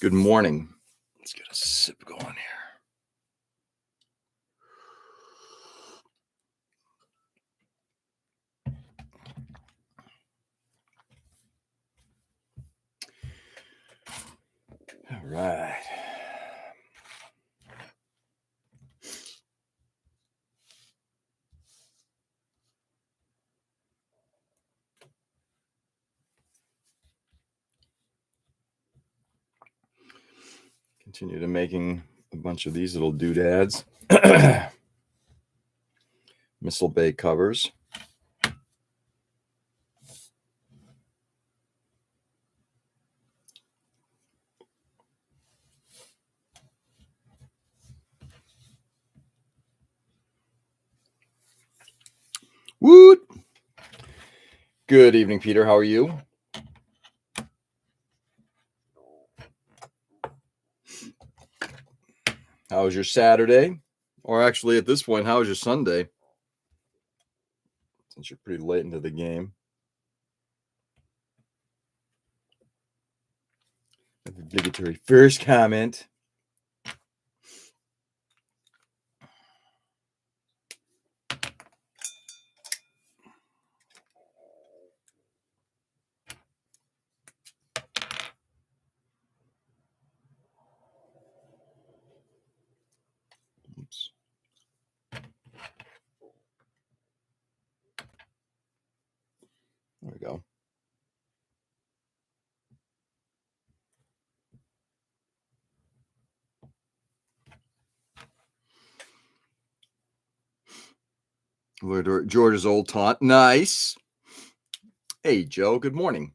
Good morning. Let's get a sip going here. All right. Continue to making a bunch of these little doodads. Missile Bay covers. Woot! Good evening, Peter. How are you? How was your Saturday? Or actually, at this point, how was your Sunday? Since you're pretty late into the game. Obligatory first comment. Oops. There we go. George's old taunt. Nice. Hey, Joe. Good morning.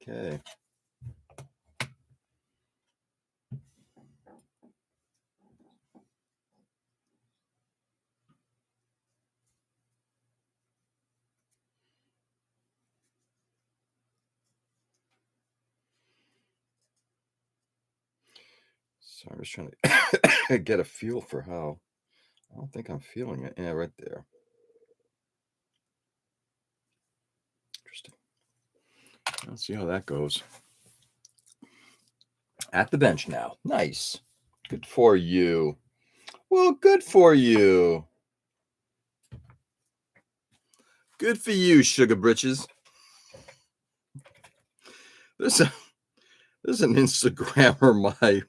Okay. So I'm just trying to get a feel for how. I don't think I'm feeling it. Yeah, right there. Interesting. Let's see how that goes. At the bench now. Nice. Good for you. Well, good for you. Good for you, Sugar Britches. There's an Instagrammer my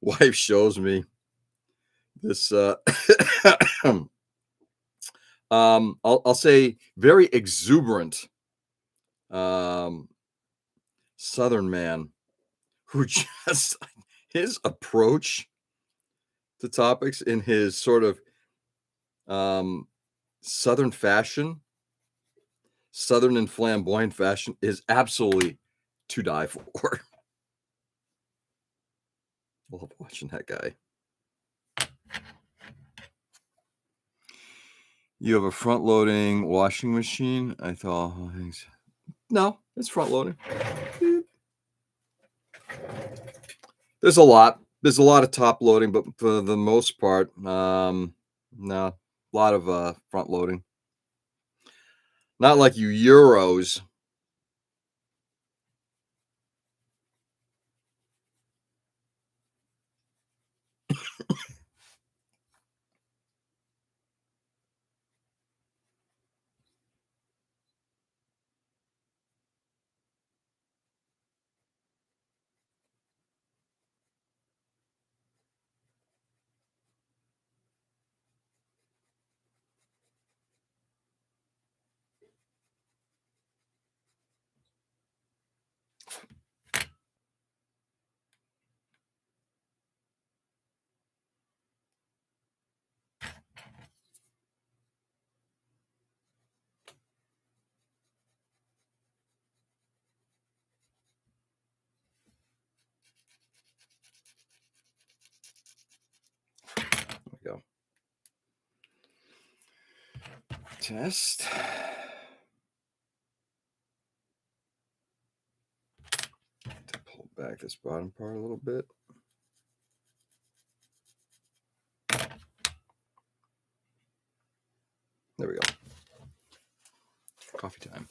wife shows me. This I'll say very exuberant Southern man who just his approach to topics in his sort of Southern fashion, Southern and flamboyant fashion is absolutely to die for. I love watching that guy. You have a front-loading washing machine? I thought, oh, thanks. No, it's front-loading. There's a lot of top-loading, but for the most part, no, a lot of front-loading. Not like you Euros. There we go. Test. this bottom part a little bit. There we go. Coffee time.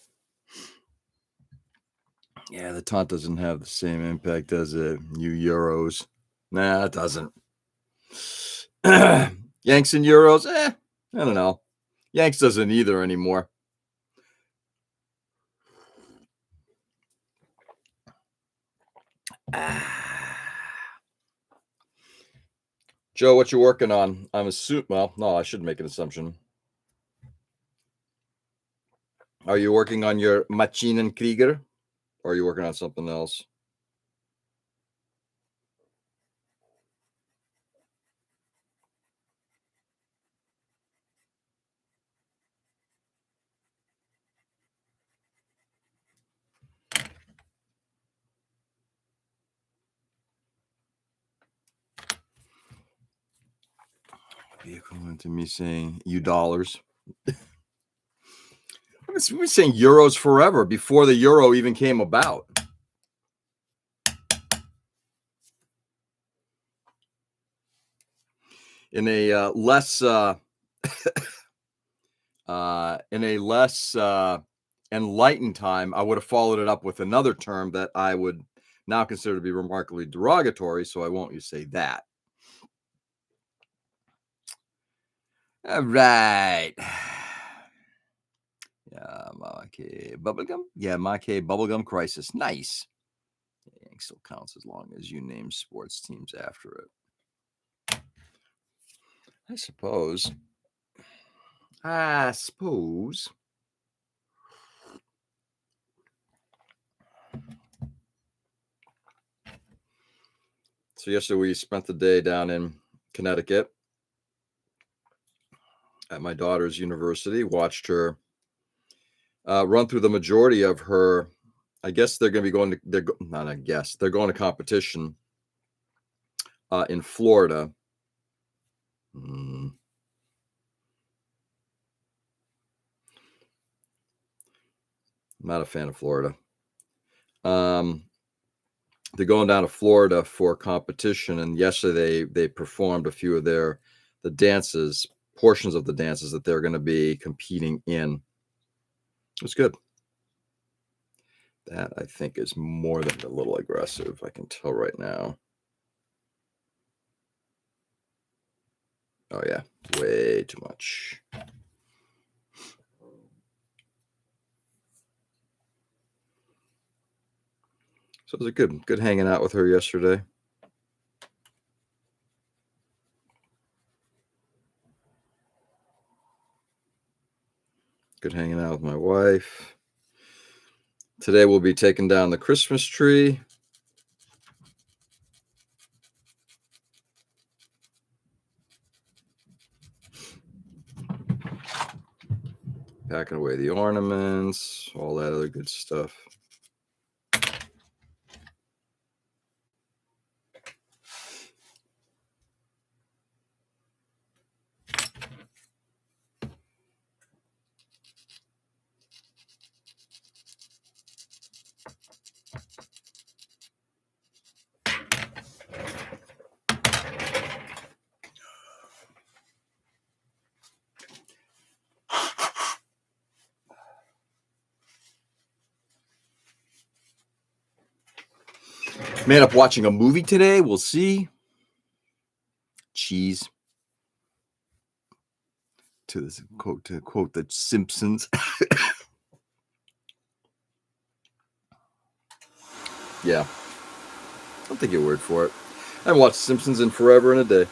Yeah, the taunt doesn't have the same impact, does it? You Euros. Nah, it doesn't. Yanks and Euros, I don't know. Yanks doesn't either anymore. Joe, what you working on? I'm assuming. Well, no, I shouldn't make an assumption. Are you working on your Maschinenkrieger, or are you working on something else? Equivalent to me saying you dollars. We've been saying euros forever, before the euro even came about. In a less enlightened time, I would have followed it up with another term that I would now consider to be remarkably derogatory, so I won't say that. All right. Yeah, Mackay bubblegum. Yeah, Mackay bubblegum crisis. Nice. Yank still counts as long as you name sports teams after it. I suppose. So yesterday we spent the day down in Connecticut at my daughter's university, watched her run through the majority of her. I guess they're going to be going to, they're going to competition in Florida. I'm not a fan of Florida. They're going down to Florida for competition, and yesterday they performed a few of the dances, portions of the dances that they're going to be competing in. It was good. That, I think, is more than a little aggressive. I can tell right now. Oh yeah, way too much. So it was a good hanging out with her yesterday. Good hanging out with my wife. Today we'll be taking down the Christmas tree. Packing away the ornaments, all that other good stuff. Man up watching a movie today. We'll see. Cheese. To quote the Simpsons. Yeah. I'll take your word for it. I haven't watched Simpsons in forever and a day.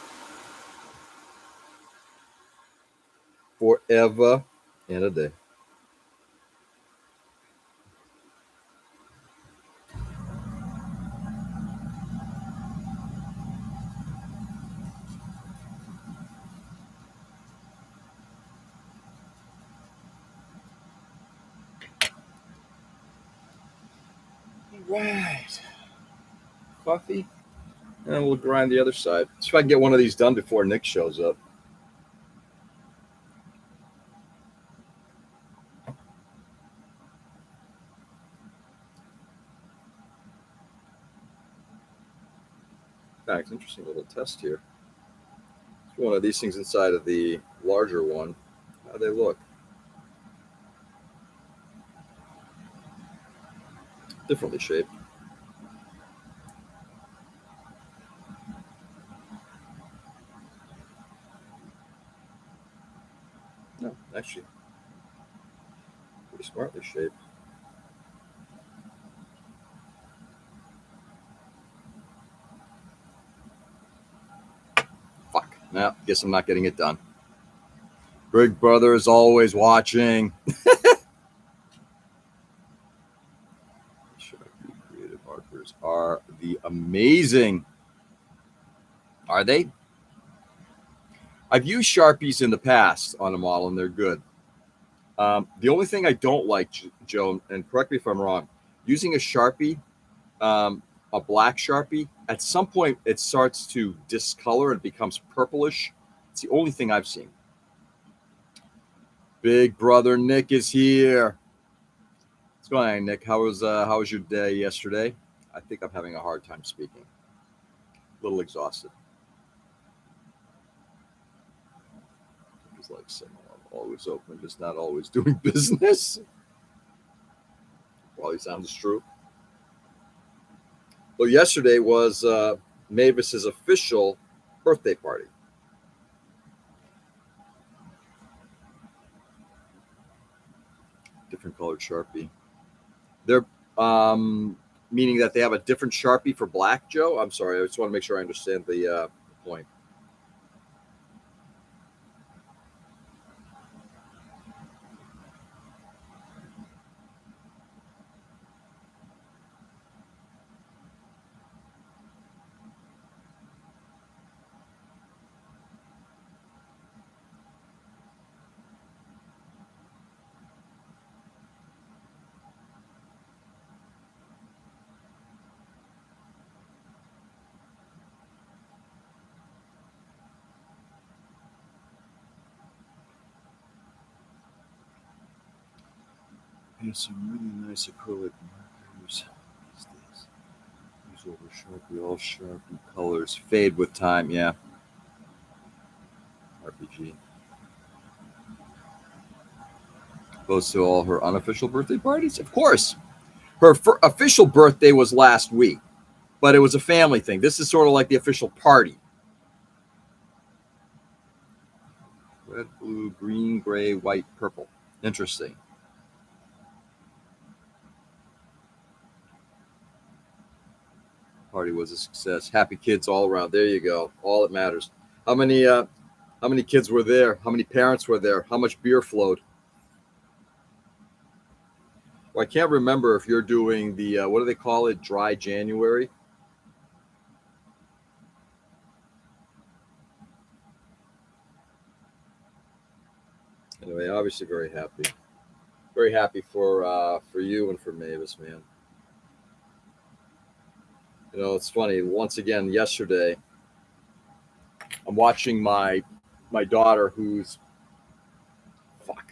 Forever and a day. Right. Coffee. And we'll grind the other side. See if I can get one of these done before Nick shows up. fact, interesting little test here. It's one of these things inside of the larger one. How do they look? Differently shaped. No, actually, pretty smartly shaped. Fuck. Now, guess I'm not getting it done. Big Brother is always watching. Sharpie creative markers are the amazing. Are they? I've used Sharpies in the past on a model, and they're good. The only thing I don't like, Joe, and correct me if I'm wrong, using a Sharpie, a black Sharpie, at some point it starts to discolor and becomes purplish. It's the only thing I've seen. Big brother Nick is here. What's going on, Nick? How was your day yesterday? I think I'm having a hard time speaking. A little exhausted. It's like saying I'm always open, just not always doing business. Probably sounds true. Well, yesterday was Mavis's official birthday party. Different colored Sharpie. They're meaning that they have a different Sharpie for black, Joe? I'm sorry. I just want to make sure I understand the point. Here's some really nice acrylic markers. Use over Sharpie, all Sharpie colors fade with time. Yeah. RPG. Goes to all her unofficial birthday parties? Of course. Her official birthday was last week, but it was a family thing. This is sort of like the official party. Red, blue, green, gray, white, purple. Interesting. Party was a success. Happy kids all around. There you go. All that matters. How many kids were there? How many parents were there? How much beer flowed? Well, I can't remember if you're doing the what do they call it? Dry January. Anyway, obviously very happy. Very happy for you and for Mavis, man. You know, it's funny. Once again, yesterday, I'm watching my daughter, who's fuck.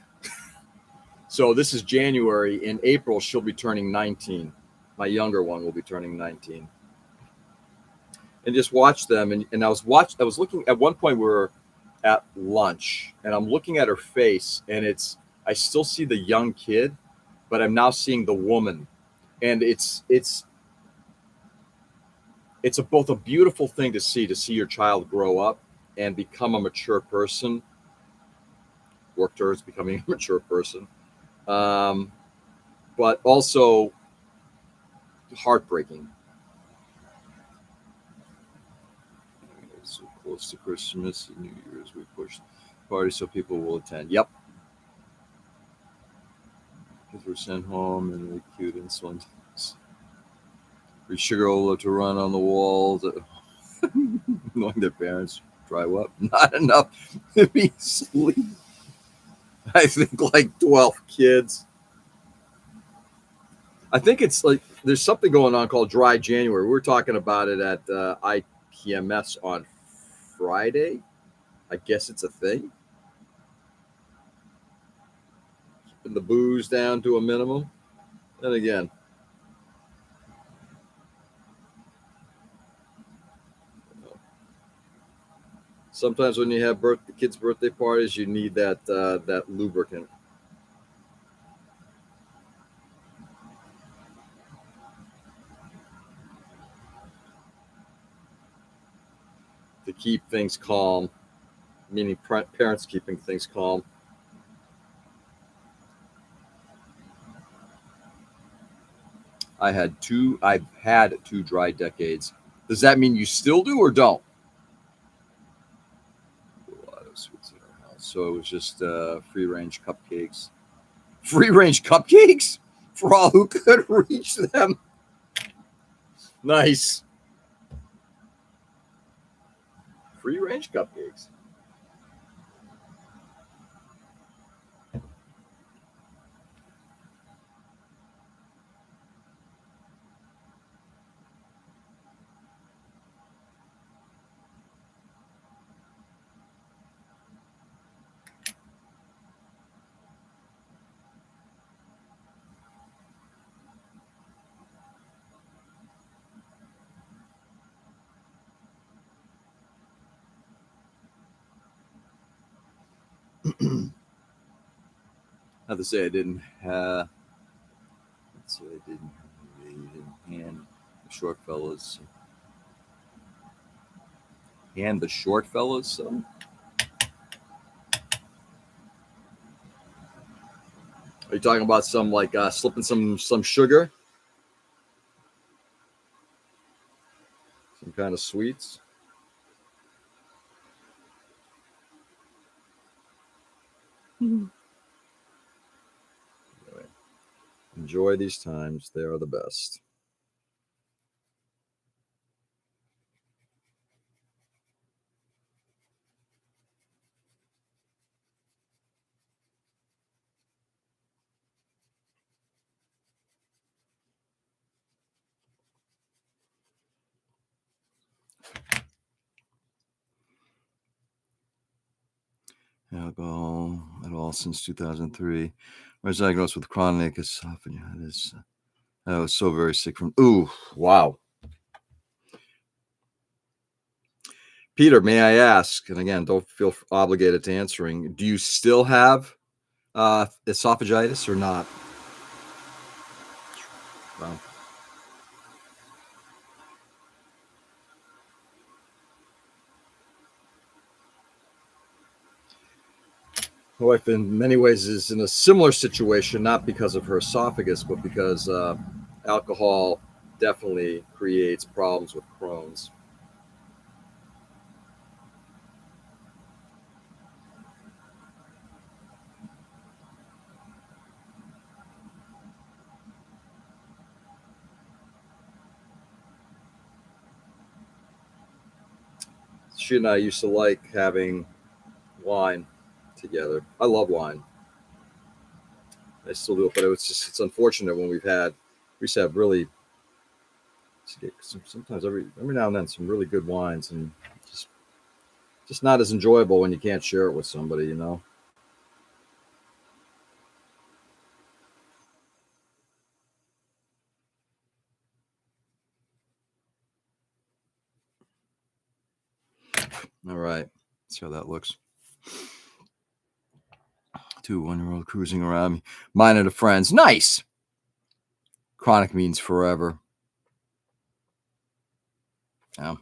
So this is January. In April, she'll be turning 19. My younger one will be turning 19. And just watch them, and I was looking at one point. We were at lunch, and I'm looking at her face, and I still see the young kid, but I'm now seeing the woman, and it's both a beautiful thing to see your child grow up and become a mature person, work towards becoming a mature person, but also heartbreaking. So close to Christmas and New Year's, we push parties so people will attend. Yep. Kids were sent home and really cute and so free sugar all to run on the walls, knowing their parents drive up. Not enough to be asleep. I think like 12 kids. I think it's like there's something going on called Dry January. We were talking about it at IPMS on Friday. I guess it's a thing. Keeping the booze down to a minimum. And again, Sometimes when you have kids' birthday parties, you need that lubricant. To keep things calm, meaning parents keeping things calm. I've had two dry decades. Does that mean you still do or don't? A lot of sweets in our house. So it was just free range cupcakes. Free range cupcakes for all who could reach them. Nice. Free range cupcakes. I have to say I didn't have. Let's see, I didn't hand the short fellas. Hand the short fellas. So. Are you talking about some like slipping some sugar, some kind of sweets? Anyway, enjoy these times; they are the best. Alcohol at all since 2003. I was diagnosed with chronic esophagitis. I was so very sick from. Ooh, wow. Peter, may I ask, and again, don't feel obligated to answering, do you still have esophagitis or not? Well, my wife, in many ways, is in a similar situation, not because of her esophagus, but because alcohol definitely creates problems with Crohn's. She and I used to like having wine together. I love wine. I still do, but it's unfortunate when we used to have really sometimes every now and then some really good wines, and just just not as enjoyable when you can't share it with somebody, you know. All right, see how that looks. 2 1-year-old cruising around me. Mine and a friend's. Nice. Chronic means forever. Yeah.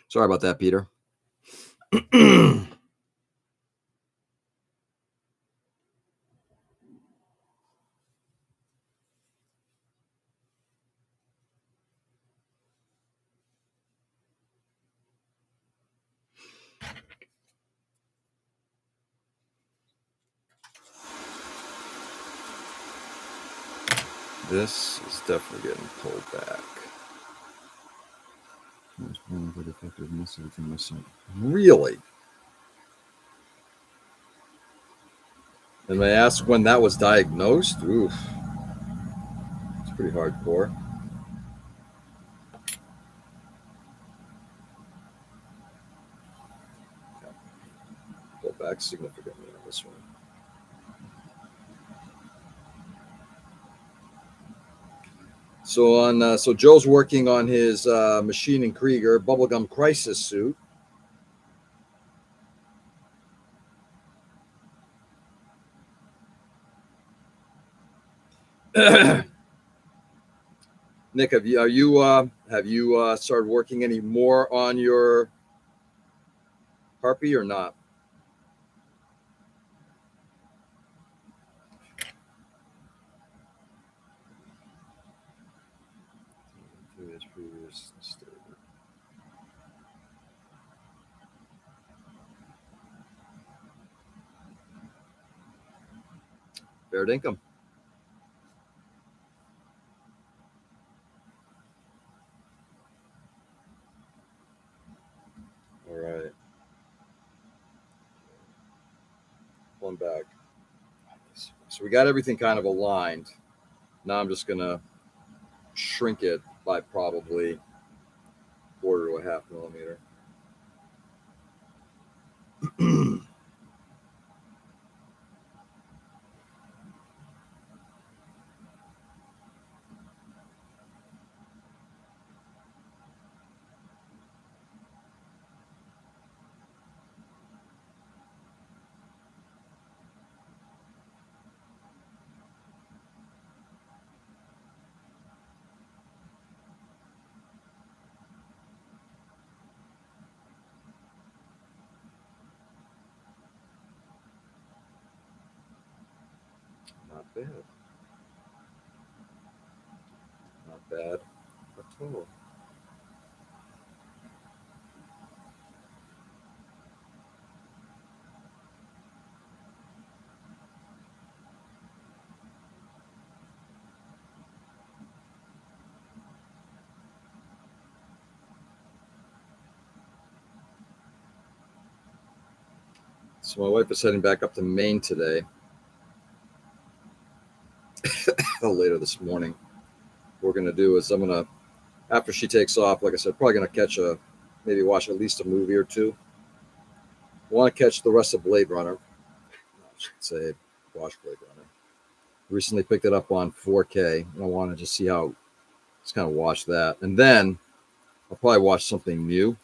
Sorry about that, Peter. This is definitely getting pulled back. Really? And they ask when that was diagnosed? Oof. It's pretty hardcore. Pull back significantly on this one. So Joe's working on his Machine and Krieger bubblegum crisis suit. Nick, have you started working any more on your Harpy or not? Fair dinkum. All right. One back. So we got everything kind of aligned. Now I'm just gonna shrink it by probably quarter to a half millimeter. Not bad. Not bad at all. So my wife is heading back up to Maine today. Later this morning. What we're gonna do is after she takes off, like I said, probably gonna maybe watch at least a movie or two. Want to catch the rest of Blade Runner. I should say watch Blade Runner. Recently picked it up on 4K, and I want to just see how. Just kind of watch that, and then I'll probably watch something new.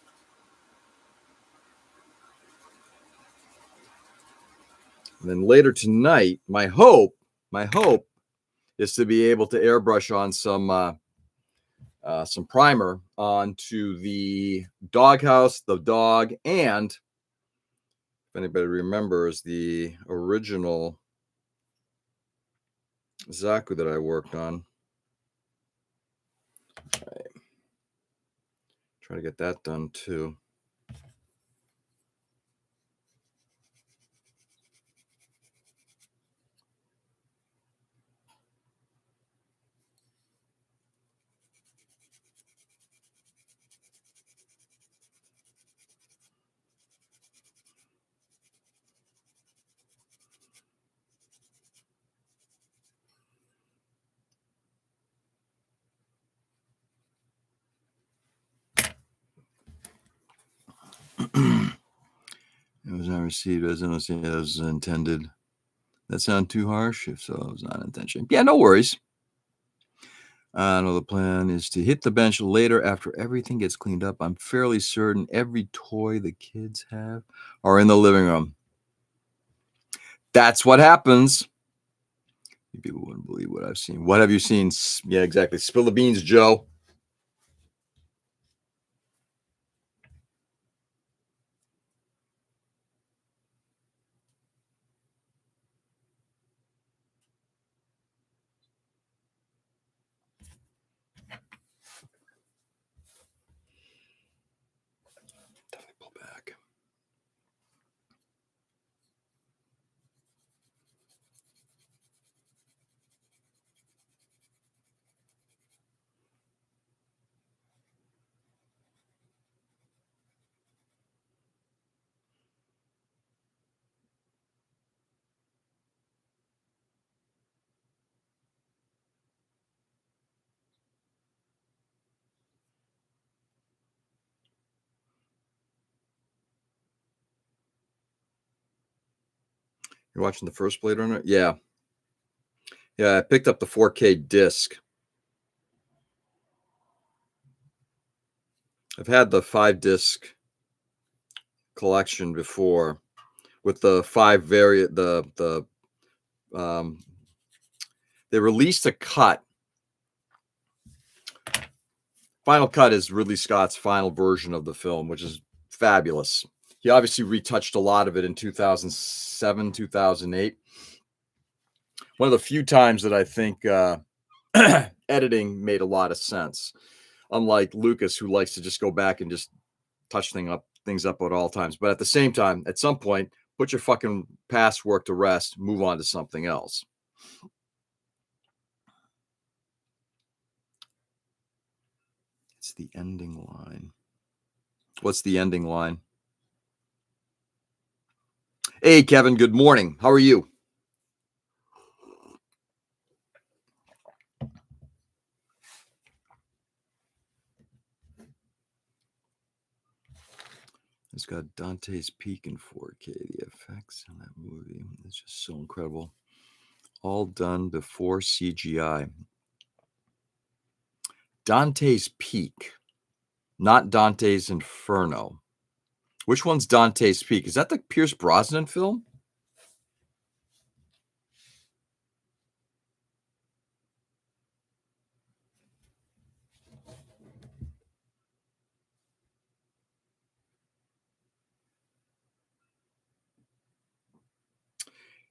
And then later tonight, my hope is to be able to airbrush on some primer onto the doghouse, the dog, and if anybody remembers the original Zaku that I worked on. Right. Try to get that done too. It was not received as intended. That sound too harsh? If so, it was not intention. Yeah, no worries. I know the plan is to hit the bench later after everything gets cleaned up. I'm fairly certain every toy the kids have are in the living room. That's what happens. People wouldn't believe what I've seen. What have you seen? Yeah, exactly. Spill the beans, Joe. Definitely pull back. You're watching the first Blade Runner? Yeah. Yeah, I picked up the 4K disc. I've had the 5-disc collection before with the 5 variant um they released a cut. Final cut is Ridley Scott's final version of the film, which is fabulous. He obviously retouched a lot of it in 2007, 2008. One of the few times that I think editing made a lot of sense. Unlike Lucas, who likes to just go back and just touch things up at all times. But at the same time, at some point, put your fucking past work to rest, move on to something else. It's the ending line. What's the ending line? Hey, Kevin, good morning. How are you? It's got Dante's Peak in 4K. The effects in that movie is just so incredible. All done before CGI. Dante's Peak, not Dante's Inferno. Which one's Dante's Peak? Is that the Pierce Brosnan film?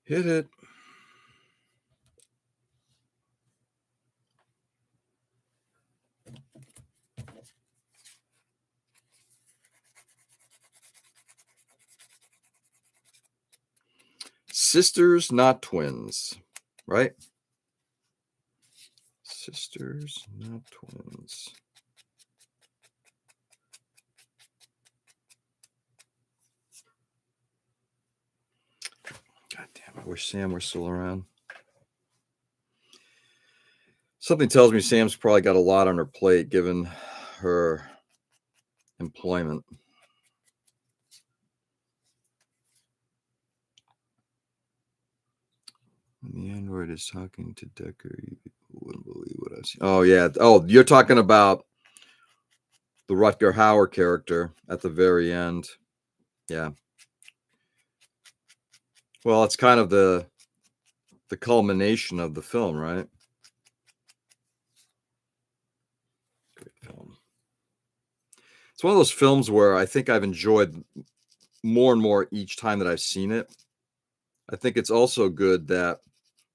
Hit it. Sisters, not twins, right? Sisters, not twins. God damn, I wish Sam were still around. Something tells me Sam's probably got a lot on her plate given her employment. When the android is talking to Decker, you wouldn't believe what I see. Oh, yeah. Oh, you're talking about the Rutger Hauer character at the very end. Yeah. Well, it's kind of the culmination of the film, right? Great film. It's one of those films where I think I've enjoyed more and more each time that I've seen it. I think it's also good that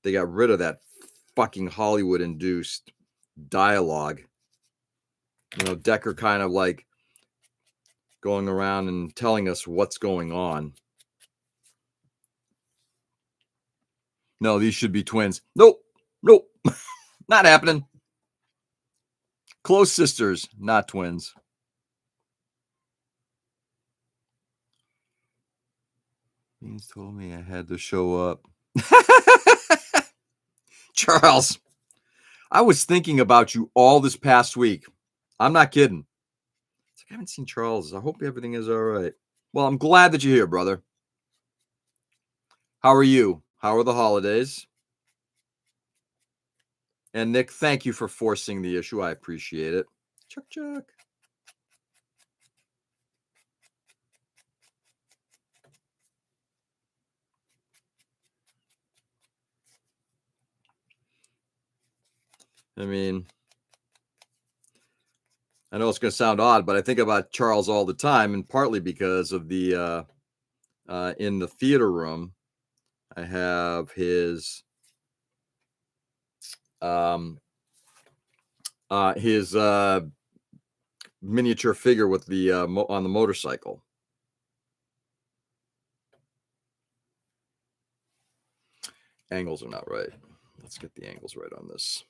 they got rid of that fucking Hollywood-induced dialogue. You know, Decker kind of like going around and telling us what's going on. No, these should be twins. Nope. Nope. Not happening. Close sisters, not twins. Beans told me I had to show up. Charles, I was thinking about you all this past week. I'm not kidding. It's like I haven't seen Charles. I hope everything is all right. Well, I'm glad that you're here, brother. How are you? How are the holidays? And Nick, thank you for forcing the issue. I appreciate it. Chuck, Chuck. I mean, I know it's going to sound odd, but I think about Charles all the time, and partly because of the in the theater room, I have his miniature figure with the on the motorcycle. Angles are not right. Let's get the angles right on this.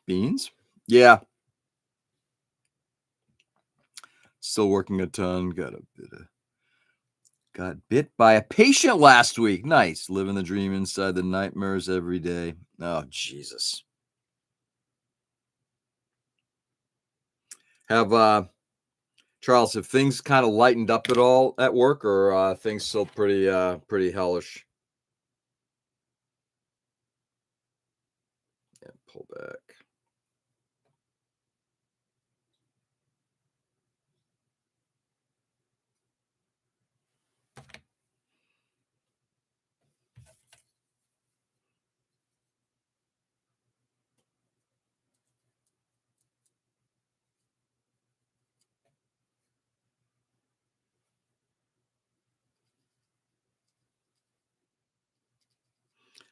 Beans? Yeah. Still working a ton. Got bit by a patient last week. Nice. Living the dream inside the nightmares every day. Oh, Jesus. Have Charles, have things kind of lightened up at all at work, or things still pretty hellish? Yeah, pull back.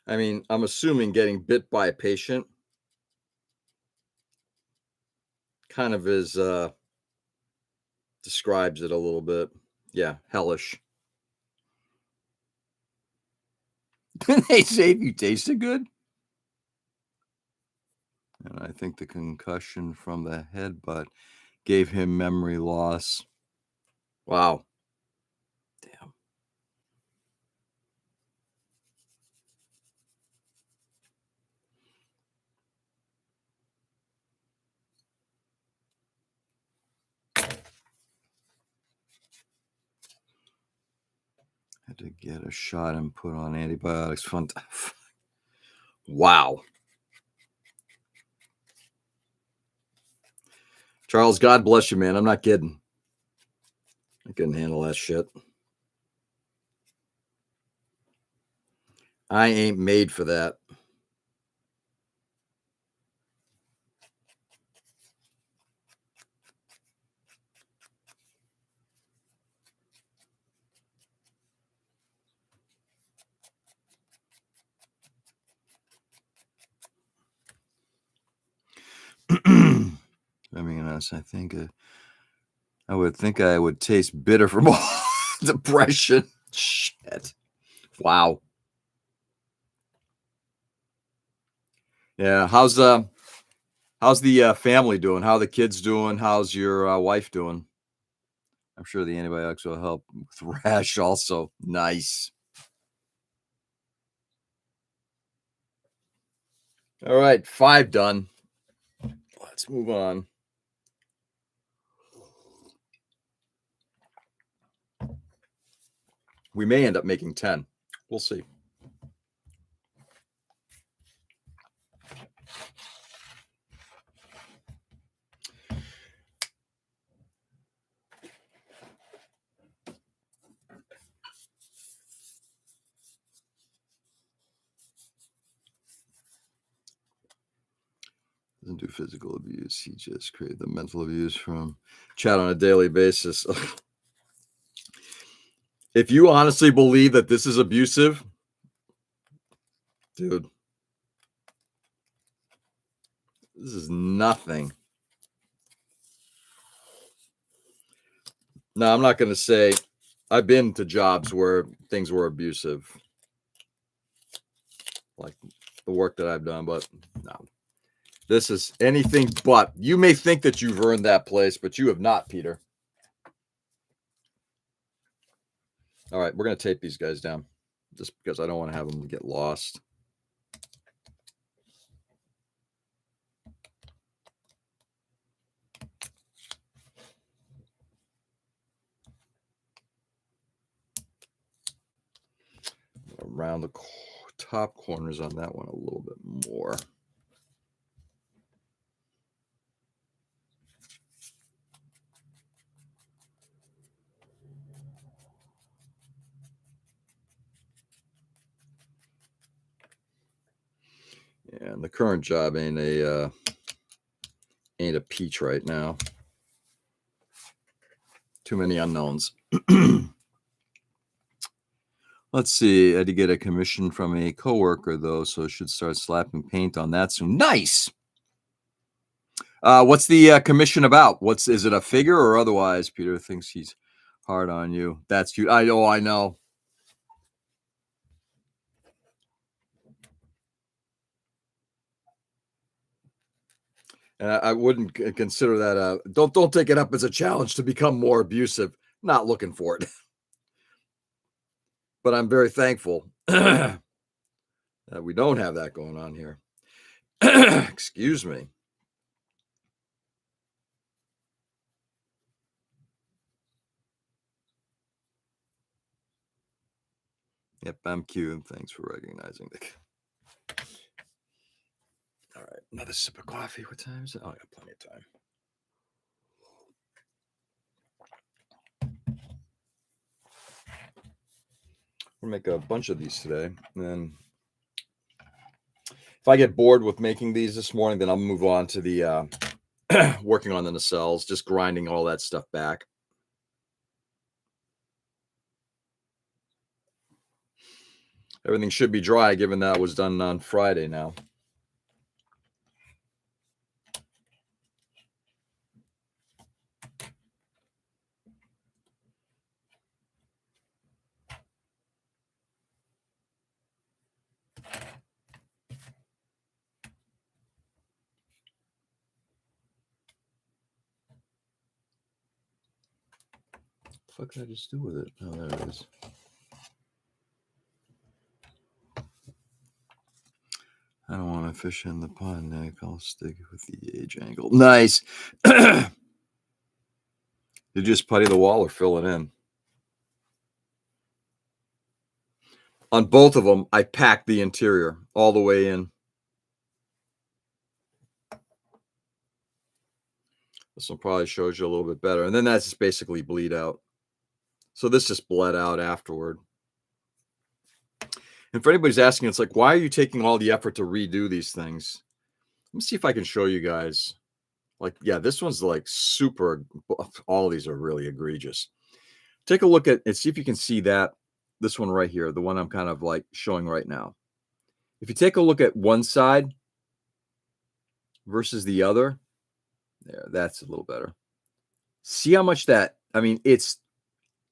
I mean, I'm assuming getting bit by a patient kind of describes it a little bit. Yeah, hellish. They say if you tasted good? And I think the concussion from the headbutt gave him memory loss. Wow. Damn. Had to get a shot and put on antibiotics. Fun. Wow. Charles, God bless you, man. I'm not kidding. I couldn't handle that shit. I ain't made for that. I mean, I think I would think I would taste bitter from all depression. Shit. Wow. Yeah. How's the family doing? How are the kids doing? How's your wife doing? I'm sure the antibiotics will help with rash also. Nice. All right, 5 done. Let's move on. We may end up making 10. We'll see. Doesn't do physical abuse. He just created the mental abuse from chat on a daily basis. If you honestly believe that this is abusive, dude, this is nothing. No, I'm not going to say I've been to jobs where things were abusive, like the work that I've done, but no. This is anything but. You may think that you've earned that place, but you have not, Peter. All right, we're going to tape these guys down just because I don't want to have them get lost. Around the top corners on that one a little bit more. And the current job ain't a peach right now. Too many unknowns. Let's see. I had to get a commission from a coworker though, so I should start slapping paint on that soon. Nice. What's the commission about? Is it a figure or otherwise? Peter thinks he's hard on you. That's cute. I know. And I wouldn't consider that don't take it up as a challenge to become more abusive. Not looking for it. But I'm very thankful that we don't have that going on here. Excuse me. Yep, I'm cute. Thanks for recognizing the. All right, another sip of coffee. What time is it? Oh, I got plenty of time. We'll make a bunch of these today. And then if I get bored with making these this morning, then I'll move on to the working on the nacelles, just grinding all that stuff back. Everything should be dry, given that was done on Friday now. What the fuck did I just do with it? Oh, there it is. I don't want to fish in the pond, Nick. I'll stick with the age angle. Nice. Did you just putty the wall or fill it in? On both of them, I packed the interior all the way in. This one probably shows you a little bit better. And then that's just basically bleed out. So this just bled out afterward. And for anybody's asking, it's like, why are you taking all the effort to redo these things? Let me see if I can show you guys. Like, yeah, this one's like super. All of these are really egregious. Take a look at and see if you can see that. This one right here, the one I'm kind of like showing right now. If you take a look at one side versus the other, there, that's a little better. See how much that, I mean, it's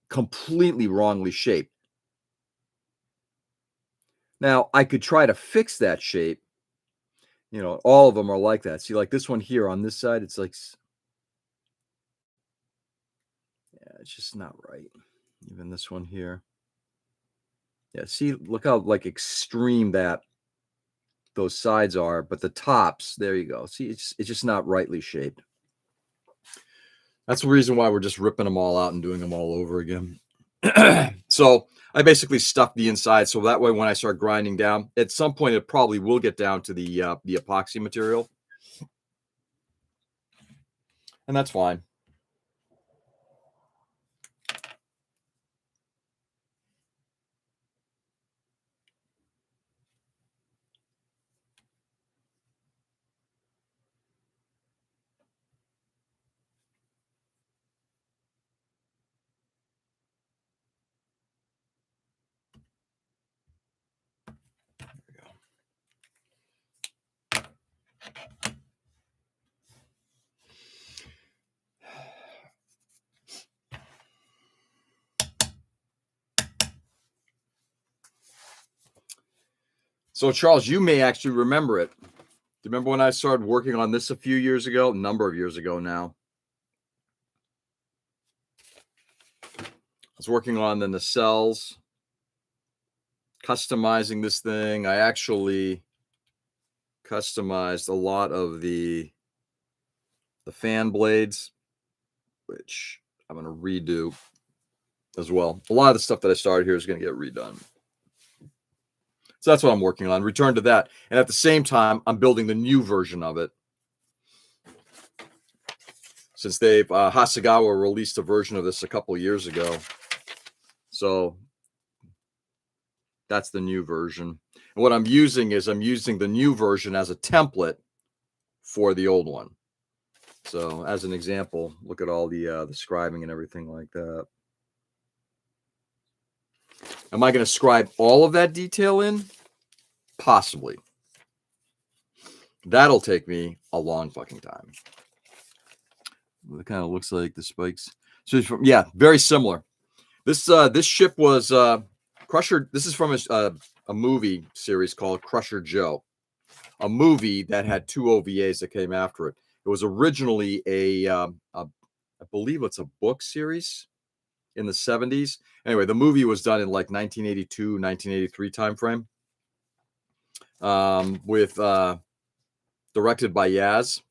completely wrongly shaped. Now, I could try to fix that shape. You know, all of them are like that. See, like this one here on this side, it's like, yeah, it's just not right. Even this one here. Yeah, see, look how like extreme that those sides are, but the tops, there you go. See, it's just not rightly shaped. That's the reason why we're just ripping them all out and doing them all over again. So I basically stuffed the inside so that way when I start grinding down, at some point it probably will get down to the epoxy material. And that's fine. So Charles, you may actually remember it. Do you remember when I started working on this a few years ago? A number of years ago now. I was working on the nacelles, customizing this thing. I actually customized a lot of the fan blades, which I'm going to redo as well. A lot of the stuff that I started here is going to get redone. So that's what I'm working on. Return to that. And at the same time, I'm building the new version of it. Since they've Hasegawa released a version of this a couple years ago. So that's the new version. And what I'm using is I'm using the new version as a template for the old one. So as an example, look at all the scribing and everything like that. Am I going to scribe all of that detail in? Possibly. That'll take me a long fucking time. It kind of looks like the spikes. So yeah, very similar. This ship was Crusher. This is from a movie series called Crusher Joe, a movie that had 2 OVAs that came after it. It was originally I believe it's a book series in the 70s. Anyway, the movie was done in like 1982, 1983 timeframe. With directed by Yaz.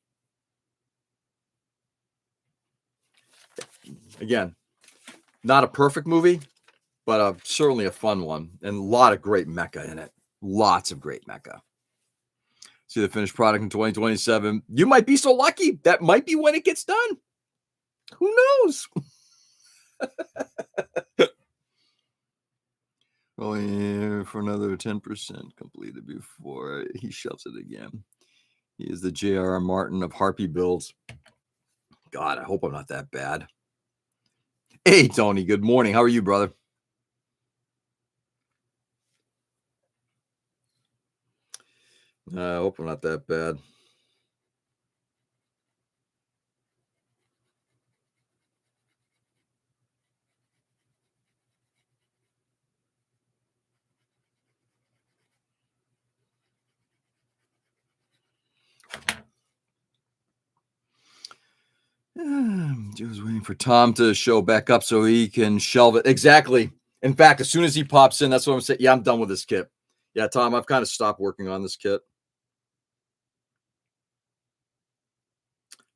Again, not a perfect movie, but certainly a fun one, and a lot of great mecha in it. Lots of great mecha. See the finished product in 2027. You might be so lucky. That might be when it gets done. Who knows? Only here for another 10% completed before he shelves it again. He is the J.R.R. Martin of Harpy builds. God, I hope I'm not that bad. Hey, Tony, good morning. How are you, brother? I hope I'm not that bad. Joe's waiting for Tom to show back up so he can shelve it. Exactly. In fact, as soon as he pops in, that's what I'm saying. Yeah, I'm done with this kit. Yeah, Tom, I've kind of stopped working on this kit.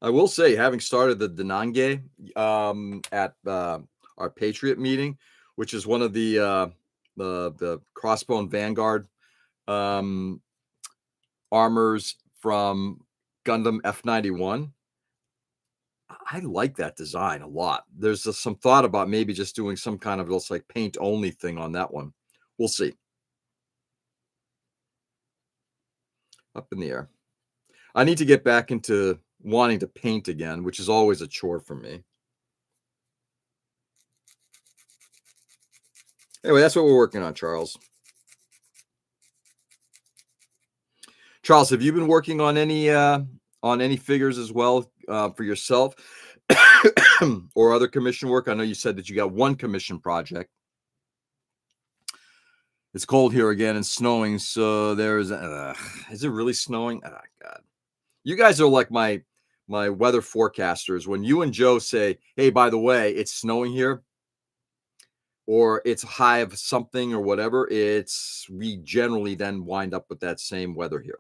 I will say, having started the Denange at our Patriot meeting, which is one of the crossbow and Vanguard um, armors from Gundam F91. I like that design a lot. There's some thought about maybe just doing some kind of just like paint only thing on that one. We'll see. Up in the air. I need to get back into wanting to paint again, which is always a chore for me. Anyway, that's what we're working on, Charles. Charles, have you been working on any figures as well for yourself or other commission work? I know you said that you got one commission project. It's cold here again and snowing, so there's is it really snowing? Oh god. You guys are like my weather forecasters. When you and Joe say, "Hey, by the way, it's snowing here," or it's high of something or whatever, it's we generally then wind up with that same weather here.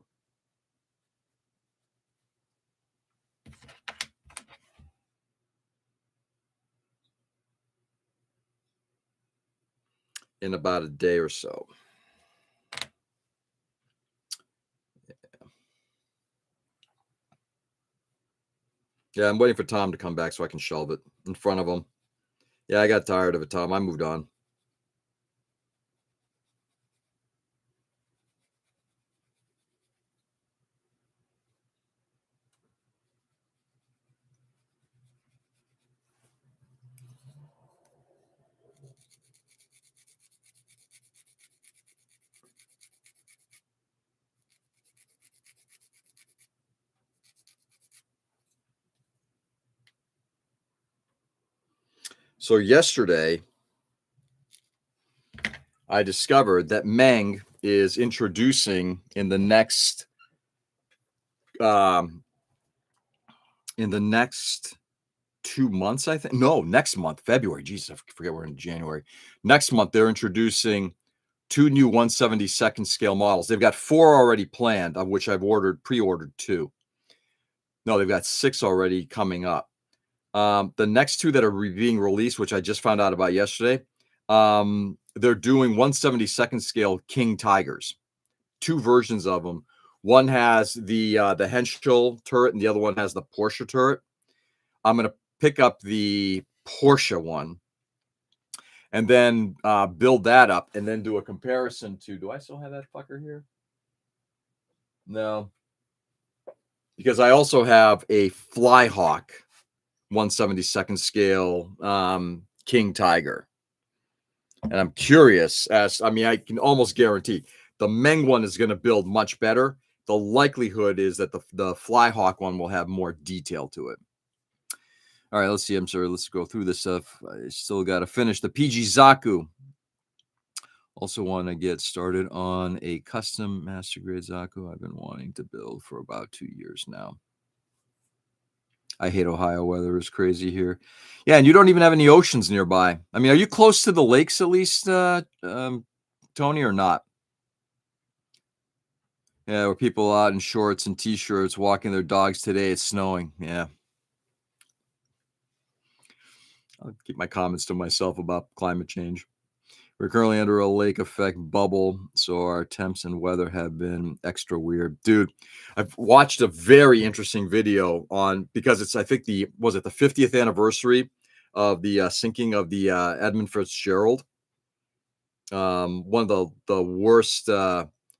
In about a day or so. Yeah, I'm waiting for Tom to come back so I can shelve it in front of him. Yeah, I got tired of it, Tom. I moved on. So yesterday, I discovered that Meng is introducing um in the next 2 months, I think. No, next month, February. Jesus, I forget we're in January. Next month, they're introducing two new 1/72nd scale models. They've got four already planned, of which I've pre-ordered two. No, they've got six already coming up. The next two that are being released, which I just found out about yesterday, they're doing 1/72nd scale King Tigers. Two versions of them. One has the Henschel turret, and the other one has the Porsche turret. I'm gonna pick up the Porsche one, and then build that up, and then do a comparison to. Do I still have that fucker here? No, because I also have a Flyhawk 1/72nd scale King Tiger. And I'm curious as I mean, I can almost guarantee the Meng one is going to build much better. The likelihood is that the Flyhawk one will have more detail to it. All right, let's see. I'm sorry. Let's go through this stuff. I still got to finish the PG Zaku. Also want to get started on a custom master grade Zaku I've been wanting to build for about 2 years now. I hate Ohio weather. It's crazy here. Yeah, and you don't even have any oceans nearby. I mean, are you close to the lakes at least, Tony, or not? Yeah, where people out in shorts and t-shirts walking their dogs today. It's snowing. Yeah. I'll keep my comments to myself about climate change. We're currently under a lake effect bubble, so our temps and weather have been extra weird. Dude, I've watched a very interesting video on because it's I think the 50th anniversary of the sinking of the Edmund Fitzgerald. One of the worst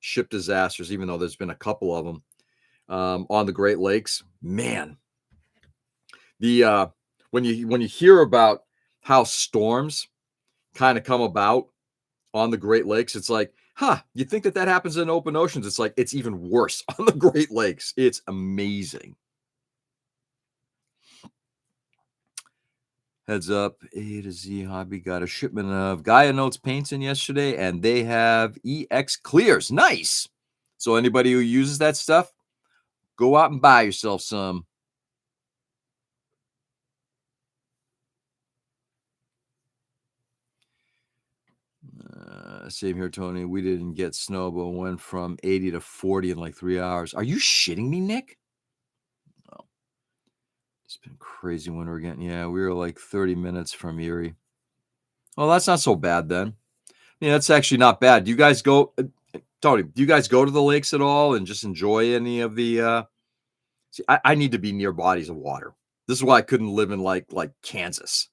ship disasters, even though there's been a couple of them on the Great Lakes. Man, the when you hear about how storms kind of come about on the Great Lakes, it's like You think that happens in open oceans. It's like, it's even worse on the Great Lakes. It's amazing. Heads up, A to Z Hobby got a shipment of Gaia Notes paints in yesterday, and they have EX clears. Nice. So anybody who uses that stuff, go out and buy yourself some. Same here, Tony. We didn't get snow, but went from 80 to 40 in like 3 hours. Are you shitting me, Nick? Oh, it's been crazy winter again. Yeah, we were like 30 minutes from Erie. Well, that's not so bad then. Yeah, that's actually not bad. Do you guys go, Tony, do you guys go to the lakes at all and just enjoy any of the, see, I need to be near bodies of water. This is why I couldn't live in like Kansas.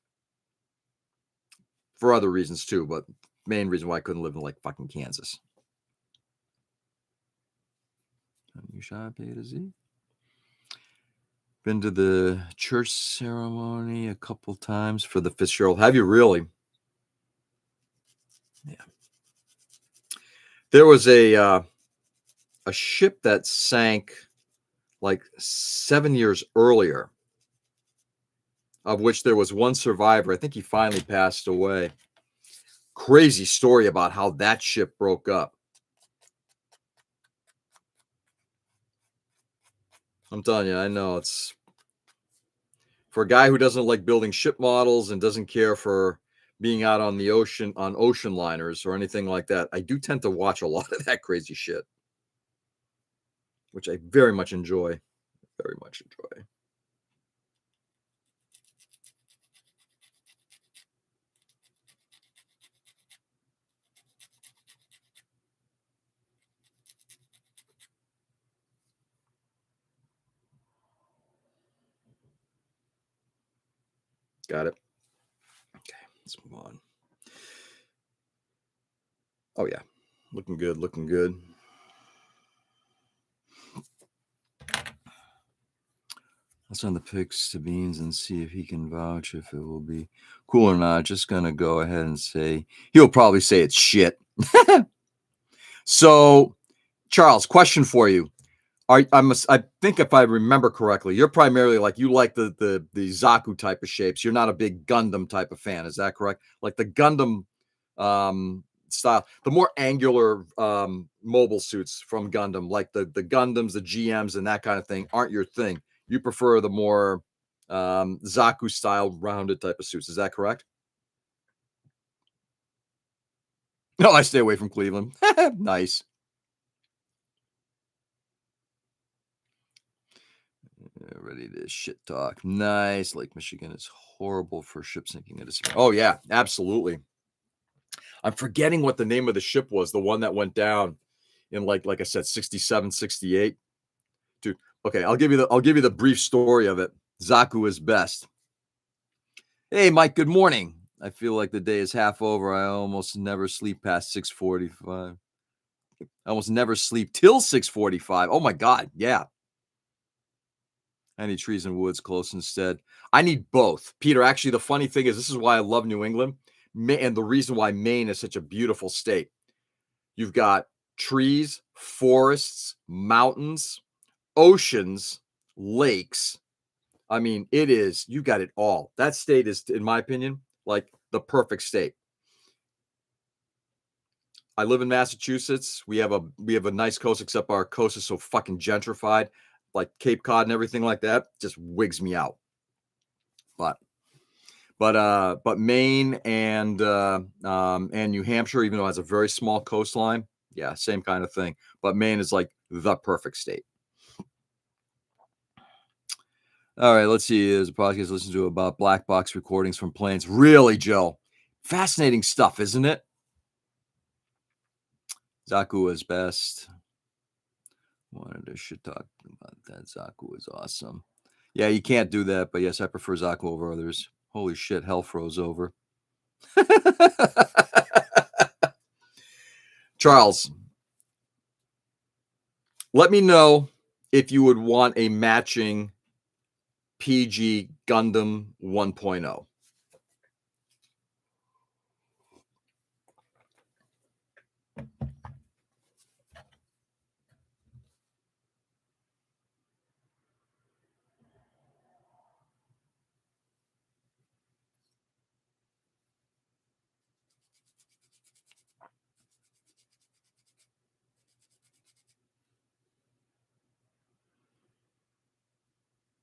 For other reasons too, but main reason why I couldn't live in like fucking Kansas. You shot A to Z. Been to the church ceremony a couple times for the Fitzgerald. Have you really? Yeah. There was a ship that sank like 7 years earlier, of which there was one survivor. I think he finally passed away. Crazy story about how that ship broke up. I'm telling you, I know it's for a guy who doesn't like building ship models and doesn't care for being out on the ocean on ocean liners or anything like that. I do tend to watch a lot of that crazy shit, which I very much enjoy. Very much enjoy. Got it. Okay, let's move on. Oh yeah, looking good, looking good. I'll send the pics to Beans and see if he can vouch if it will be cool or not. Just gonna go ahead and say he'll probably say it's shit. So, Charles, question for you: I think if I remember correctly, you're primarily like you like the Zaku type of shapes. You're not a big Gundam type of fan. Is that correct? Like the Gundam style, the more angular mobile suits from Gundam, like the Gundams, the GMs, and that kind of thing, aren't your thing. You prefer the more Zaku style rounded type of suits. Is that correct? No, I stay away from Cleveland. Nice. Ready to shit talk. Nice. Lake Michigan is horrible for ship sinking. Oh, yeah, absolutely. I'm forgetting what the name of the ship was, the one that went down in like I said, 67, 68. Dude, okay, I'll give you the brief story of it. Zaku is best. Hey, Mike, good morning. I feel like the day is half over. I almost never sleep past 6:45. I almost never sleep till 6:45. Oh my God, yeah. I need trees and woods close instead. I need both. Peter, actually, the funny thing is, this is why I love New England. And the reason why Maine is such a beautiful state. You've got trees, forests, mountains, oceans, lakes. I mean, you got it all. That state is, in my opinion, like the perfect state. I live in Massachusetts. We have a nice coast, except our coast is so fucking gentrified, like Cape Cod and everything like that, just wigs me out. But Maine and New Hampshire, even though it has a very small coastline, yeah, same kind of thing. But Maine is like the perfect state. All right, let's see. There's a podcast to listen to about black box recordings from planes. Really, Joe? Fascinating stuff, isn't it? Zaku is best. Wanted to shit talk about that. Zaku is awesome. Yeah, you can't do that, but yes, I prefer Zaku over others. Holy shit, hell froze over. Charles, let me know if you would want a matching PG Gundam 1.0.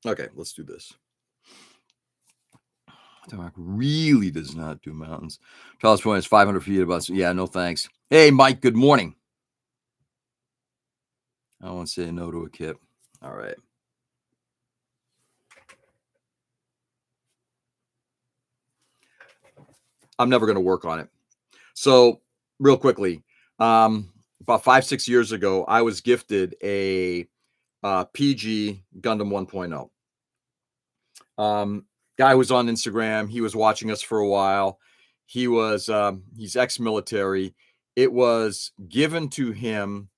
Okay, let's do this. Doc really does not do mountains. Tallest point is 500 feet above. Yeah, no thanks. Hey, Mike, good morning. I won't say no to a kip. All right. I'm never going to work on it. So, real quickly, about 5, 6 years ago, I was gifted a PG Gundam 1.0. Guy was on Instagram. He was watching us for a while. He's ex-military. It was given to him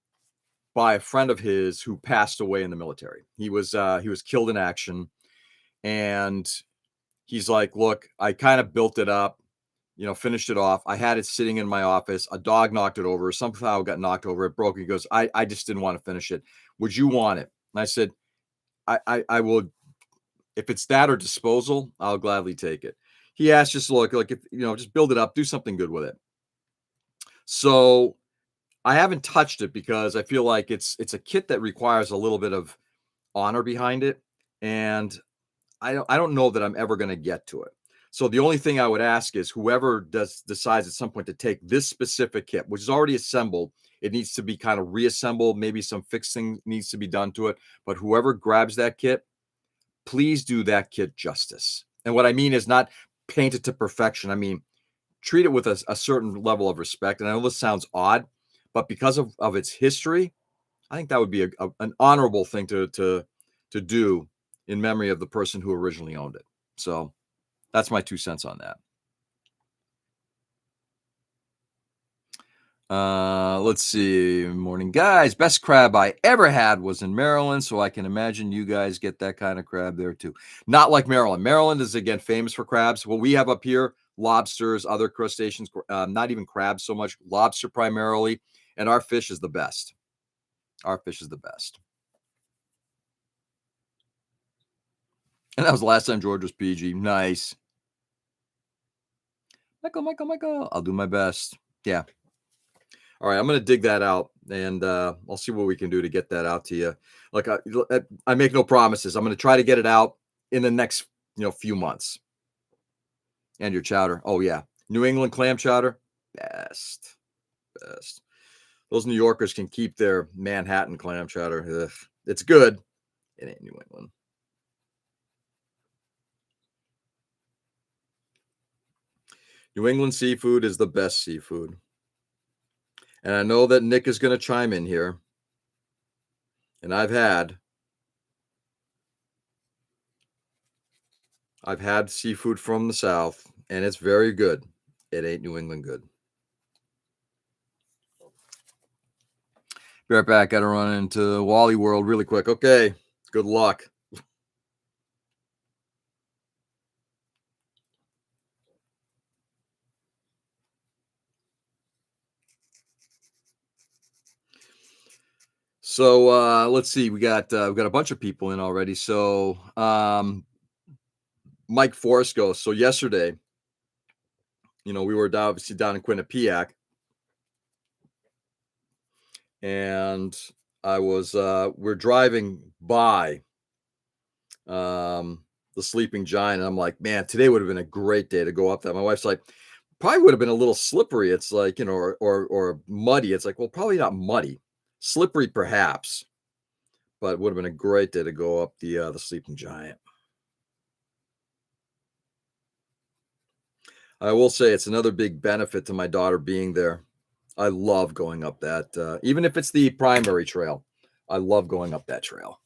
by a friend of his who passed away in the military. He was killed in action, and he's like, "Look, I kind of built it up, finished it off. I had it sitting in my office. A dog knocked it over. Somehow it got knocked over. It broke." He goes, "I just didn't want to finish it. Would you want it?" And I said, "I will. If it's that or disposal, I'll gladly take it." He asked, "Just look, like if just build it up, do something good with it." So I haven't touched it because I feel like it's a kit that requires a little bit of honor behind it, and I don't know that I'm ever gonna get to it. So the only thing I would ask is whoever decides at some point to take this specific kit, which is already assembled, it needs to be kind of reassembled, maybe some fixing needs to be done to it, but whoever grabs that kit, please do that kit justice. And what I mean is not paint it to perfection. I mean, treat it with a certain level of respect. And I know this sounds odd, but because of its history, I think that would be an honorable thing to do in memory of the person who originally owned it. So that's my 2 cents on that. Let's see. Morning, guys. Best crab I ever had was in Maryland, so I can imagine you guys get that kind of crab there too. Not like Maryland. Maryland is again famous for crabs. What we have up here, lobsters, other crustaceans, not even crabs so much, lobster primarily, and our fish is the best. Our fish is the best. And that was the last time George was PG. Nice. Michael. I'll do my best. Yeah. All right, I'm gonna dig that out, and I'll see what we can do to get that out to you. Like I make no promises. I'm gonna try to get it out in the next few months. And your chowder, oh yeah, New England clam chowder, best, best. Those New Yorkers can keep their Manhattan clam chowder. Ugh, it's good. It ain't New England. New England seafood is the best seafood. And I know that Nick is going to chime in here. And I've had seafood from the South, and it's very good. It ain't New England good. Be right back. Got to run into Wally World really quick. Okay. Good luck. So let's see. We got a bunch of people in already. So Mike Forrest goes. So yesterday, we were obviously down in Quinnipiac, and we're driving by the Sleeping Giant, and I'm like, man, today would have been a great day to go up there. My wife's like, probably would have been a little slippery. It's like, or muddy. It's like, well, probably not muddy, slippery perhaps, but it would have been a great day to go up the Sleeping Giant. I will say it's another big benefit to my daughter being there. I love going up that, even if it's the primary trail. I love going up that trail.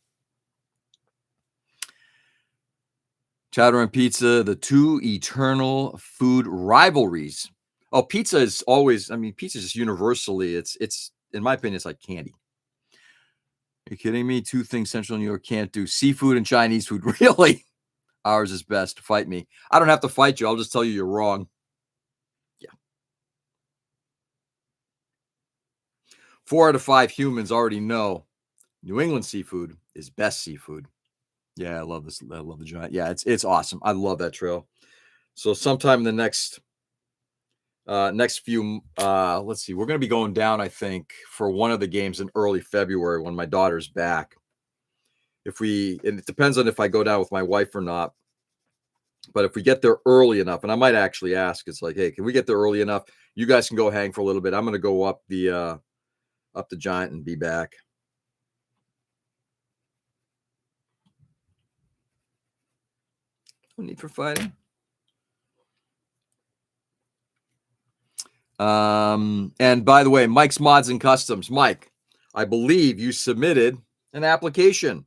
Chowder and pizza, the two eternal food rivalries. Oh, pizza is always, pizza is just universally, it's in my opinion, it's like candy. Are you kidding me? Two things Central New York can't do: seafood and Chinese food. Really? Ours is best. Fight me. I don't have to fight you. I'll just tell you you're wrong. Yeah. 4 out of 5 humans already know New England seafood is best seafood. Yeah, I love this. I love the Giant. Yeah, it's awesome. I love that trail. So sometime in the next few let's see, we're going to be going down, I think, for one of the games in early February when my daughter's back. and it depends on if I go down with my wife or not. But if we get there early enough, and I might actually ask, it's like, hey, can we get there early enough? You guys can go hang for a little bit. I'm going to go up the Giant and be back. No need for fighting. And by the way, Mike's Mods and Customs. Mike, I believe you submitted an application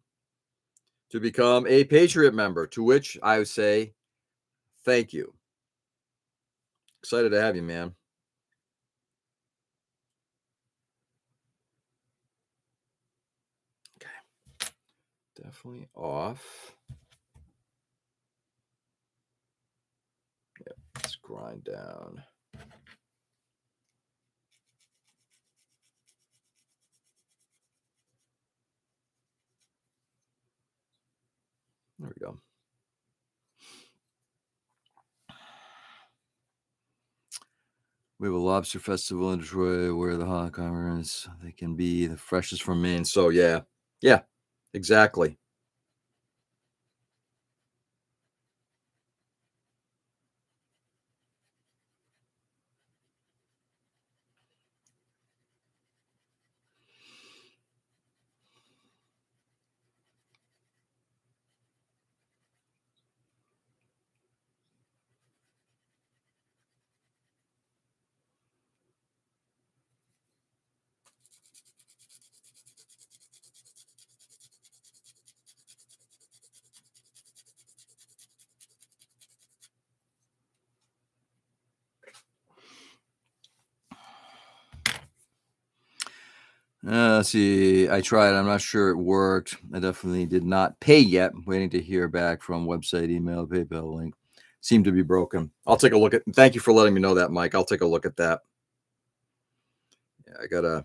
to become a Patriot member, to which I would say thank you. Excited to have you, man. Okay. Definitely off. Yep, let's grind down. There we go. We have a lobster festival in Detroit where the Hong Kongers, they can be the freshest from Maine. So yeah, exactly. Let's see. I tried. I'm not sure it worked. I definitely did not pay yet. I'm waiting to hear back from website, email, PayPal link. Seemed to be broken. I'll take a look at. Thank you for letting me know that, Mike. I'll take a look at that. Yeah,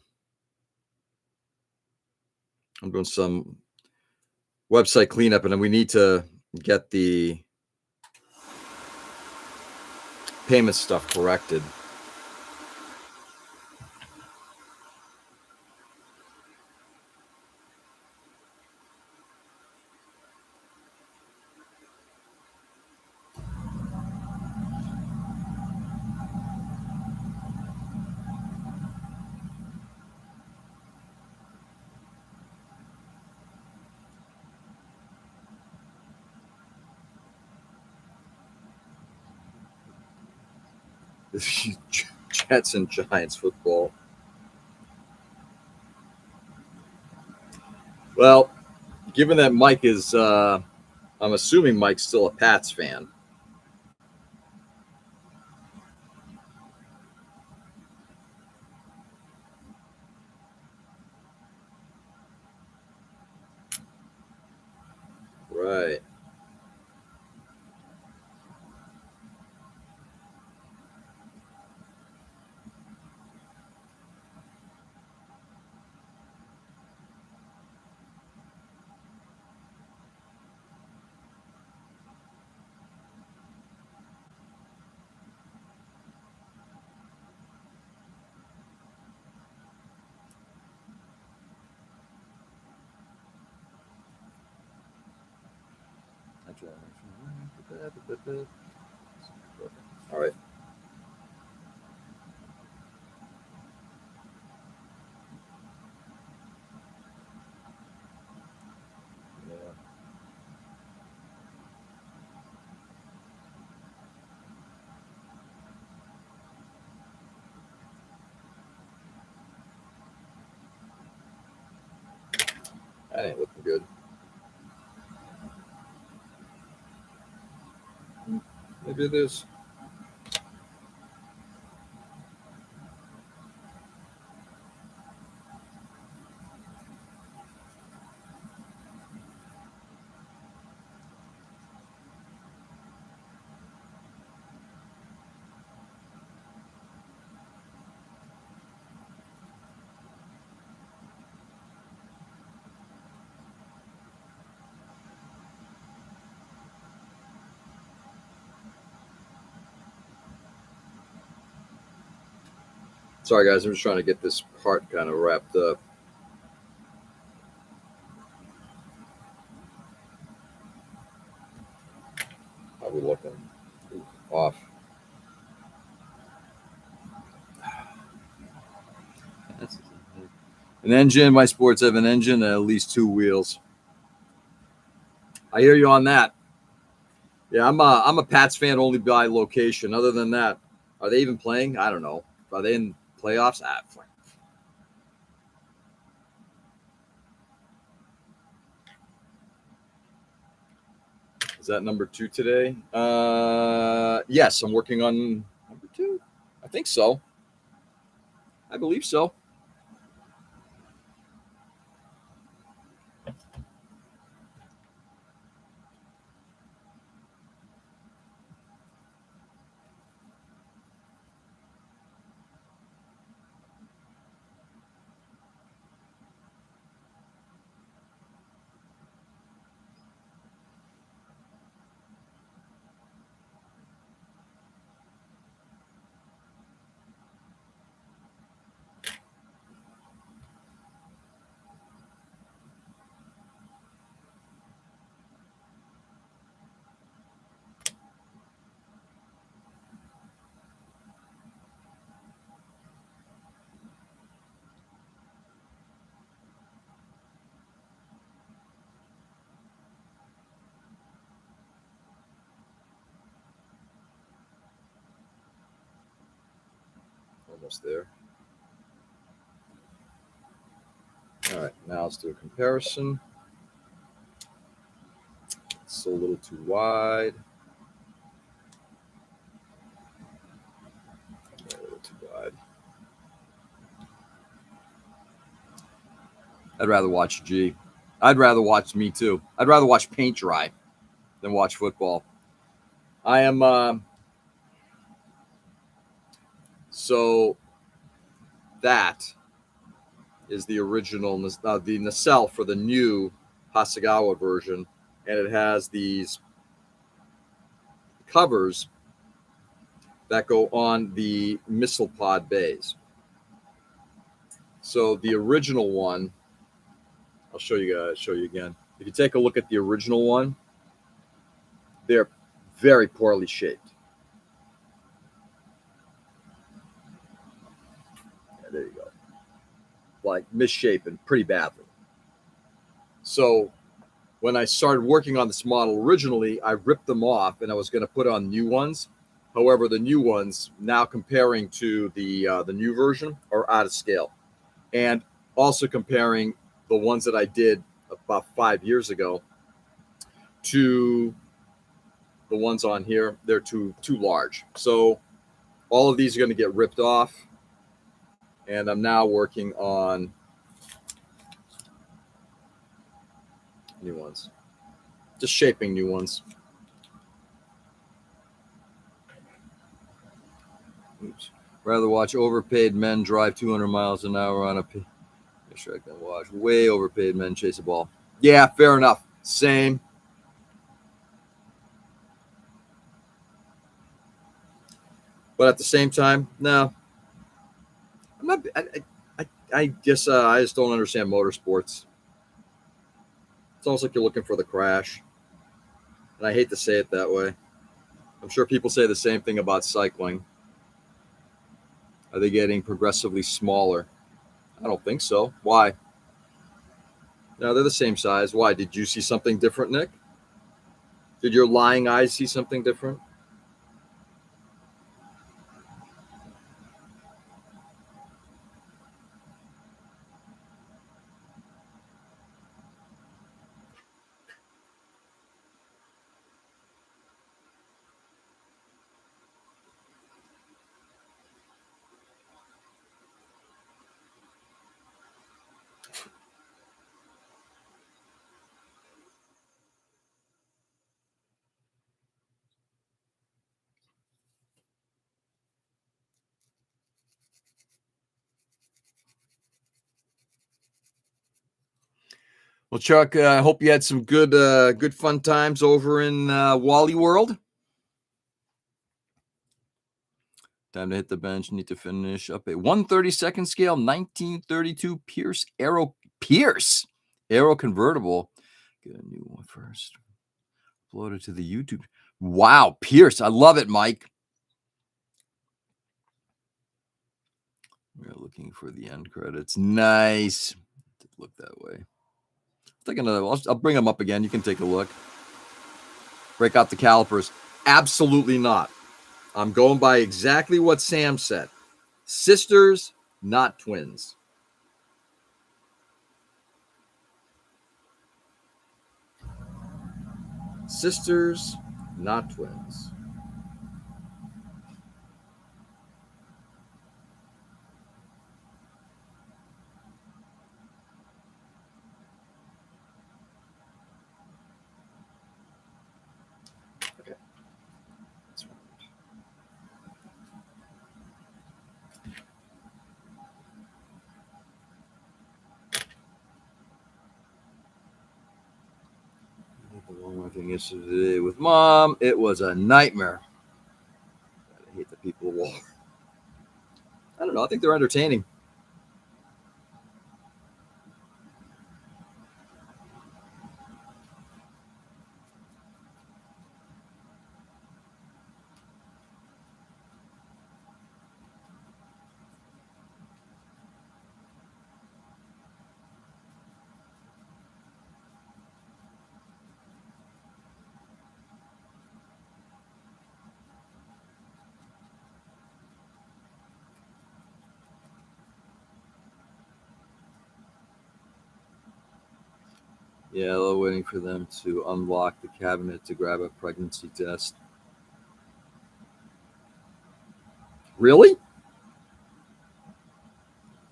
I'm doing some website cleanup, and then we need to get the payment stuff corrected. Jets and Giants football. Well, given that Mike is, I'm assuming Mike's still a Pats fan. Right. All right. Yeah. That ain't looking good. Maybe it is. Sorry, guys. I'm just trying to get this part kind of wrapped up. I'll be looking. Off. An engine. My sports have an engine and at least 2 wheels. I hear you on that. Yeah, I'm a Pats fan only by location. Other than that, are they even playing? I don't know. Are they in playoffs? Is that number 2 today? Yes, I'm working on number 2. I think so. I believe so. Almost there. All right, now let's do a comparison. It's a little too wide. A little too wide. I'd rather watch G. I'd rather watch me too. I'd rather watch paint dry than watch football. I am so that is the original, the nacelle for the new Hasegawa version, and it has these covers that go on the missile pod bays. So the original one, I'll show you guys. Show you again. If you take a look at the original one, they're very poorly shaped. Yeah, there you go. Like misshapen pretty badly. So when I started working on this model originally, I ripped them off and I was going to put on new ones. However, the new ones now comparing to the new version are out of scale, and also comparing the ones that I did about 5 years ago to the ones on here, they're too large. So all of these are going to get ripped off, and I'm now working on new ones, just shaping new ones. Oops. Rather watch overpaid men drive 200 miles an hour on a track than watch way overpaid men chase a ball. Yeah, fair enough. Same. But at the same time, no. I'm not. I guess I just don't understand motorsports. It's almost like you're looking for the crash, and I hate to say it that way. I'm sure people say the same thing about cycling. Are they getting progressively smaller? I don't think so. Why? No, they're the same size. Why? Did you see something different, Nick? Did your lying eyes see something different? Well, Chuck, I hope you had some good fun times over in Wally World. Time to hit the bench. Need to finish up a 132nd scale 1932 Pierce Aero convertible. Get a new one first. Upload it to the YouTube. Wow, Pierce. I love it, Mike. We're looking for the end credits. Nice. Look that way. Take another. I'll bring them up again. You can take a look. Break out the calipers. Absolutely not. I'm going by exactly what Sam said. Sisters, not twins. Sisters, not twins. Okay. That's right. One more thing yesterday with Mom. It was a nightmare. I hate the people wall. I don't know. I think they're entertaining. Yeah, they're waiting for them to unlock the cabinet to grab a pregnancy test. Really?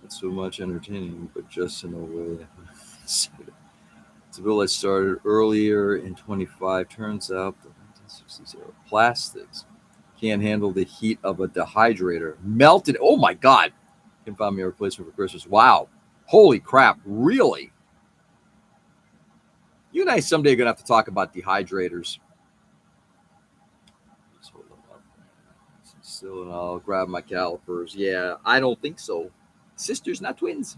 Not so much entertaining, but just in a way. It's a bill that started earlier in 25. Turns out the 1960s era plastics can't handle the heat of a dehydrator. Melted. Oh my God. Can find me a replacement for Christmas. Wow. Holy crap. Really? You and I someday are going to have to talk about dehydrators. Just hold them up. Still, and I'll grab my calipers. Yeah, I don't think so. Sisters, not twins.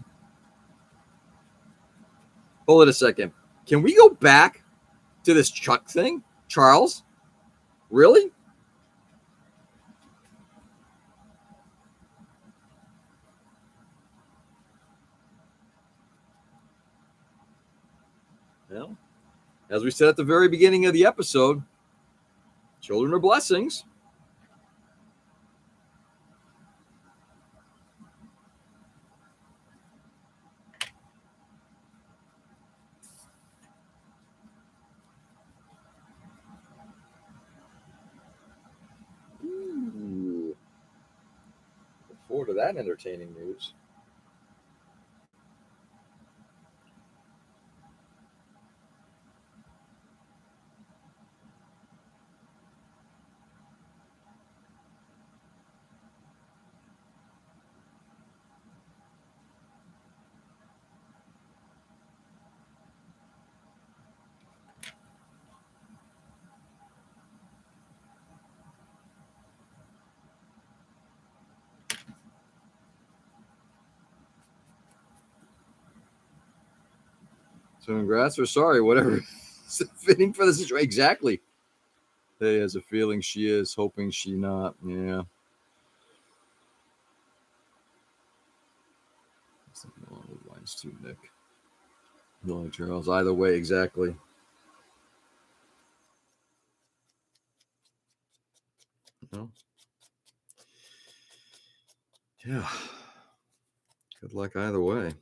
Hold it a second. Can we go back to this Chuck thing? Charles? Really? Well, as we said at the very beginning of the episode, children are blessings. Ooh. Look forward to that entertaining news. So congrats or sorry, whatever. Fitting for the situation. Exactly. Hey, has a feeling she is, hoping she not. Yeah. Something along those lines too, Nick. No, Charles. Either way, exactly. No. Yeah. Good luck either way.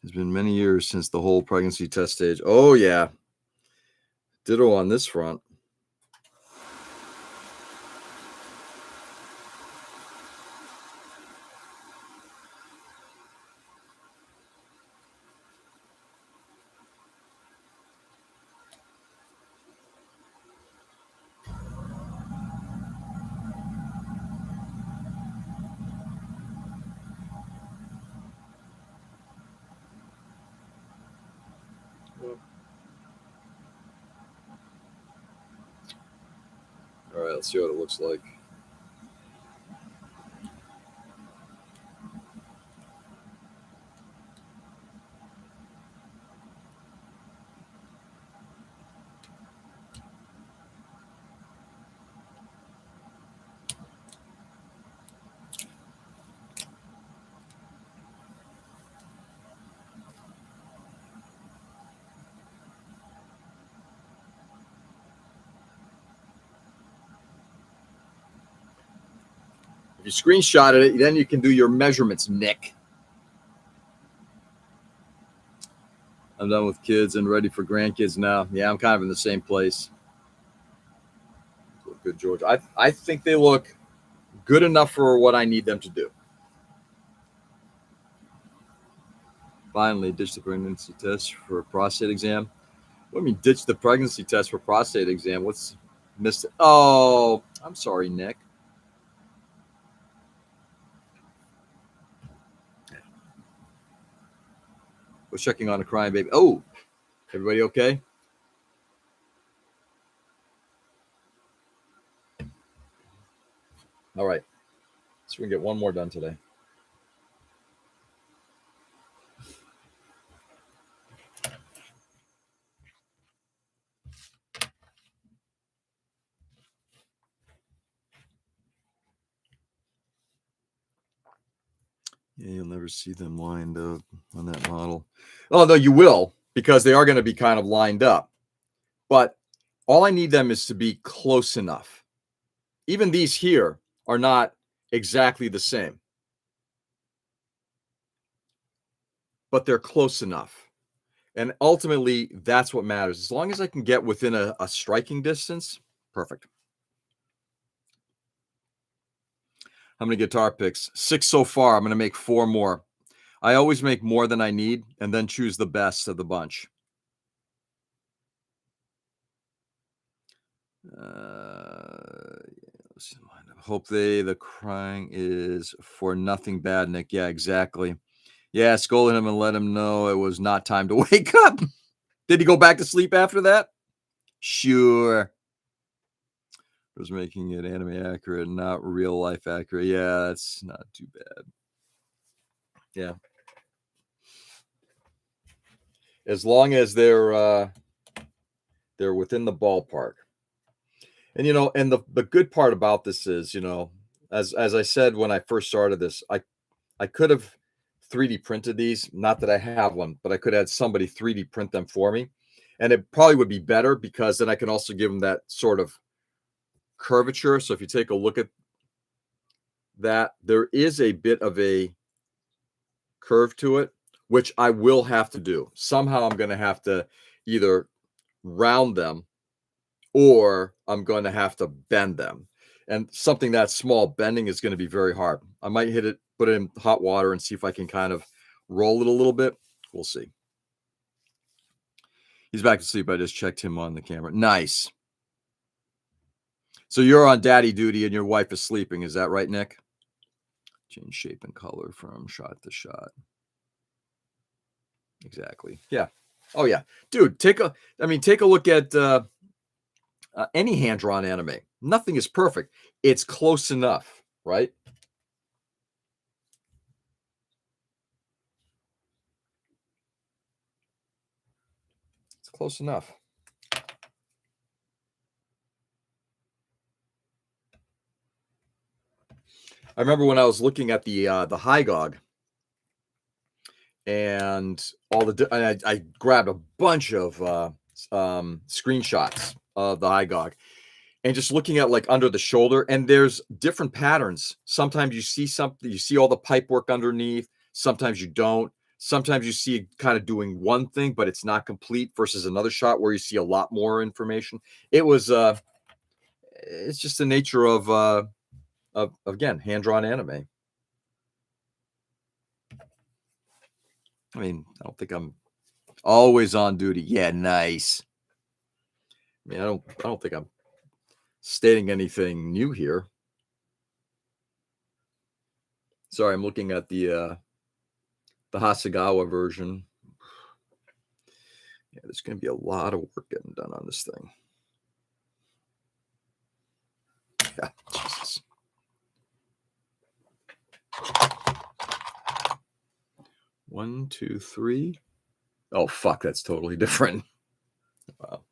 It's been many years since the whole pregnancy test stage. Oh, yeah. Ditto on this front. All right, let's see what it looks like. If you screenshotted it, then you can do your measurements, Nick. I'm done with kids and ready for grandkids now. Yeah, I'm kind of in the same place. Good, George. I think they look good enough for what I need them to do. Finally, ditch the pregnancy test for a prostate exam. What do you mean ditch the pregnancy test for prostate exam? What's missed? Oh, I'm sorry, Nick. Was checking on a crying baby. Oh, everybody okay? All right. So we can get one more done today. Yeah, you'll never see them lined up on that model. Oh, no, you will, because they are going to be kind of lined up. But all I need them is to be close enough. Even these here are not exactly the same, but they're close enough. And ultimately, that's what matters. As long as I can get within a striking distance, perfect. How many guitar picks? 6 so far. I'm going to make 4 more. I always make more than I need and then choose the best of the bunch. Hope the crying is for nothing bad, Nick. Yeah, exactly. Yeah, scolding him and let him know it was not time to wake up. Did he go back to sleep after that? Sure. It was making it anime accurate, not real life accurate. Yeah, that's not too bad. Yeah. As long as they're within the ballpark. And and the good part about this is, as I said when I first started this, I could have 3D printed these. Not that I have one, but I could have had somebody 3D print them for me. And it probably would be better because then I can also give them that sort of curvature. So if you take a look at that, there is a bit of a curve to it, which I will have to do. Somehow I'm going to have to either round them or I'm going to have to bend them. And something that small, bending is going to be very hard. I might put it in hot water and see if I can kind of roll it a little bit. We'll see. He's back to sleep. I just checked him on the camera. Nice. So you're on daddy duty and your wife is sleeping. Is that right, Nick? Change shape and color from shot to shot. Exactly. Yeah. Oh yeah, dude. Take a look at any hand drawn anime. Nothing is perfect. It's close enough, right? It's close enough. I remember when I was looking at the Hygog and I grabbed a bunch of screenshots of the Hygog and just looking at like under the shoulder, and there's different patterns. Sometimes you see something, you see all the pipe work underneath. Sometimes you don't. Sometimes you see it kind of doing one thing, but it's not complete versus another shot where you see a lot more information. It's just the nature of again, hand-drawn anime. I mean, I don't think I'm always on duty. Yeah, nice. I mean, I don't think I'm stating anything new here. Sorry, I'm looking at the Hasegawa version. Yeah, there's going to be a lot of work getting done on this thing. Yeah, Jesus. One, two, three. Oh, fuck, that's totally different. Wow.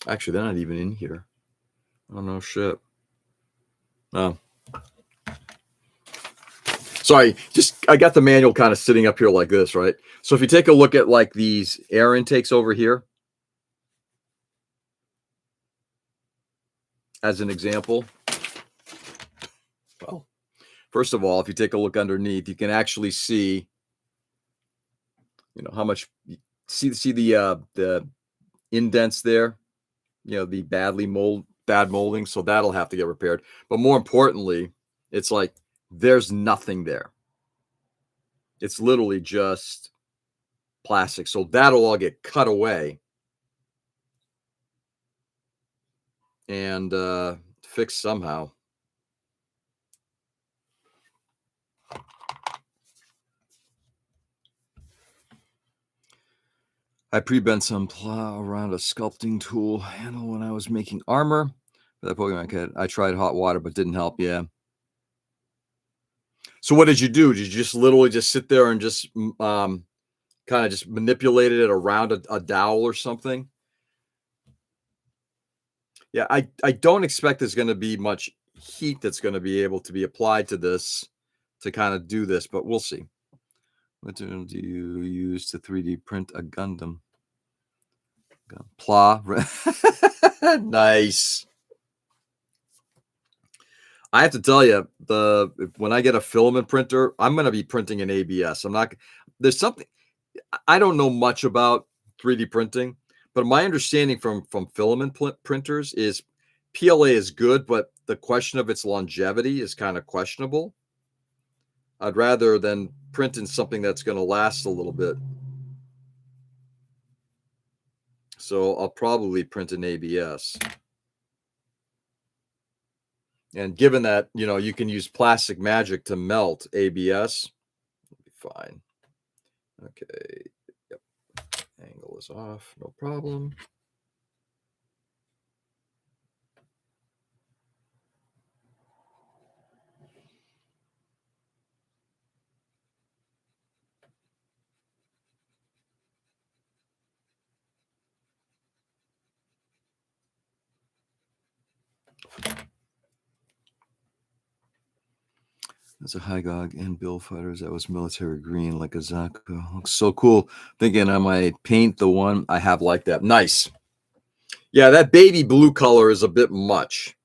Actually, they're not even in here. Oh, no shit. Oh. Sorry, just I got the manual kind of sitting up here like this, right? So if you take a look at like these air intakes over here, as an example, well, first of all, if you take a look underneath, you can actually see, how much see the indents there, the bad molding, so that'll have to get repaired. But more importantly, it's like there's nothing there. It's literally just plastic. So that'll all get cut away and fixed somehow. I pre-bent some plow around a sculpting tool handle when I was making armor for that Pokemon kit. I tried hot water, but didn't help. Yeah. So what did you do? Did you just literally just sit there and just kind of just manipulated it around a dowel or something? Yeah, I don't expect there's going to be much heat that's going to be able to be applied to this to kind of do this, but we'll see. What do you use to 3D print a Gundam? Pla. Nice. I have to tell you, when I get a filament printer, I'm going to be printing in ABS. I'm not. There's something I don't know much about 3D printing, but my understanding from filament printers is PLA is good, but the question of its longevity is kind of questionable. I'd rather than print in something that's going to last a little bit. So I'll probably print in ABS. And given that, you can use plastic magic to melt ABS, it'll be fine. Okay. Yep. Angle is off. No problem. That's a Hygog and Bill Fighters. That was military green, like a Zako. Looks so cool. Thinking I might paint the one I have like that. Nice. Yeah, that baby blue color is a bit much.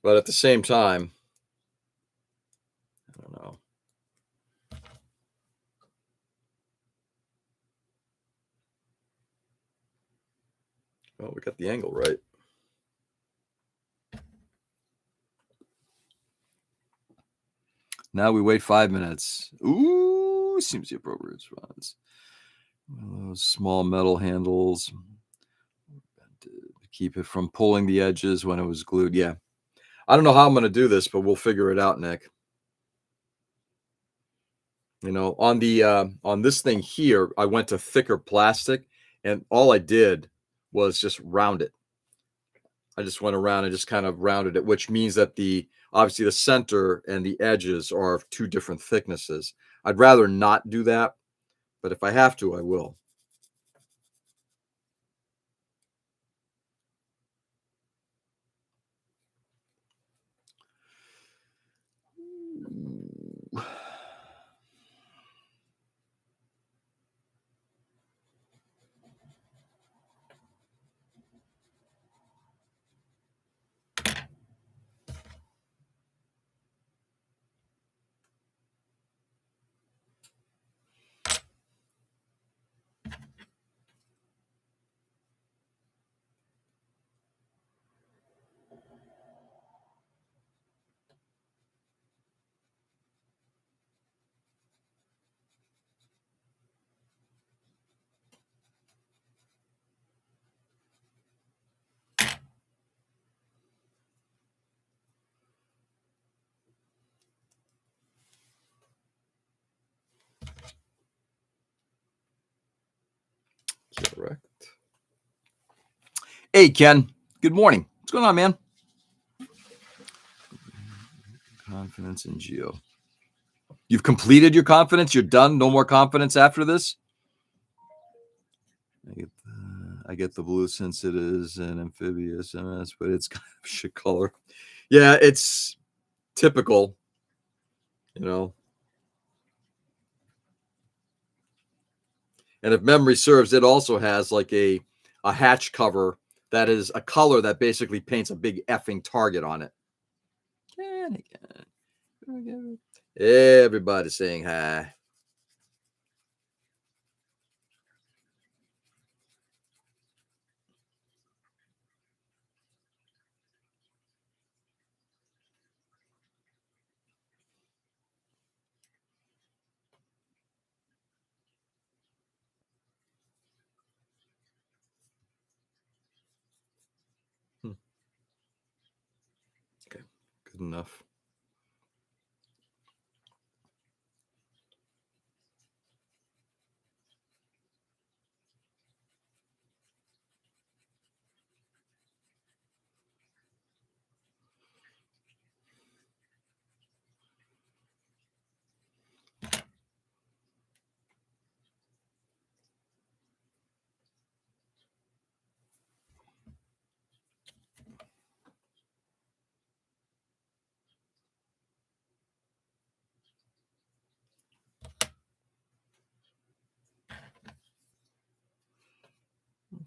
But at the same time, I don't know. Well, we got the angle right. Now we wait 5 minutes. Ooh, seems the appropriate response. Those small metal handles to keep it from pulling the edges when it was glued. Yeah. I don't know how I'm going to do this, but we'll figure it out, Nick. On this thing here, I went to thicker plastic, and all I did was just round it. I just went around and just kind of rounded it, which means that obviously the center and the edges are of two different thicknesses. I'd rather not do that, but if I have to, I will. Hey, Ken. Good morning. What's going on, man? Confidence in Geo. You've completed your confidence. You're done. No more confidence after this. I get the blue since it is an amphibious MS, but it's kind of shit color. Yeah, it's typical. You know. And if memory serves, it also has like a hatch cover that is a color that basically paints a big effing target on it. Everybody's saying hi. Okay, good enough.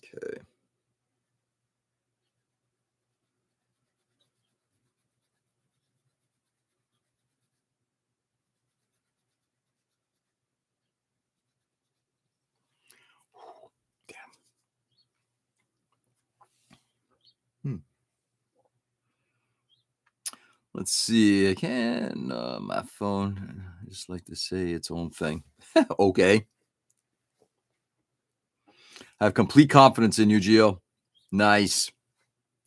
Okay. Damn. Let's see. I can my phone. I just like to say its own thing. Okay. I have complete confidence in you, Gio. Nice.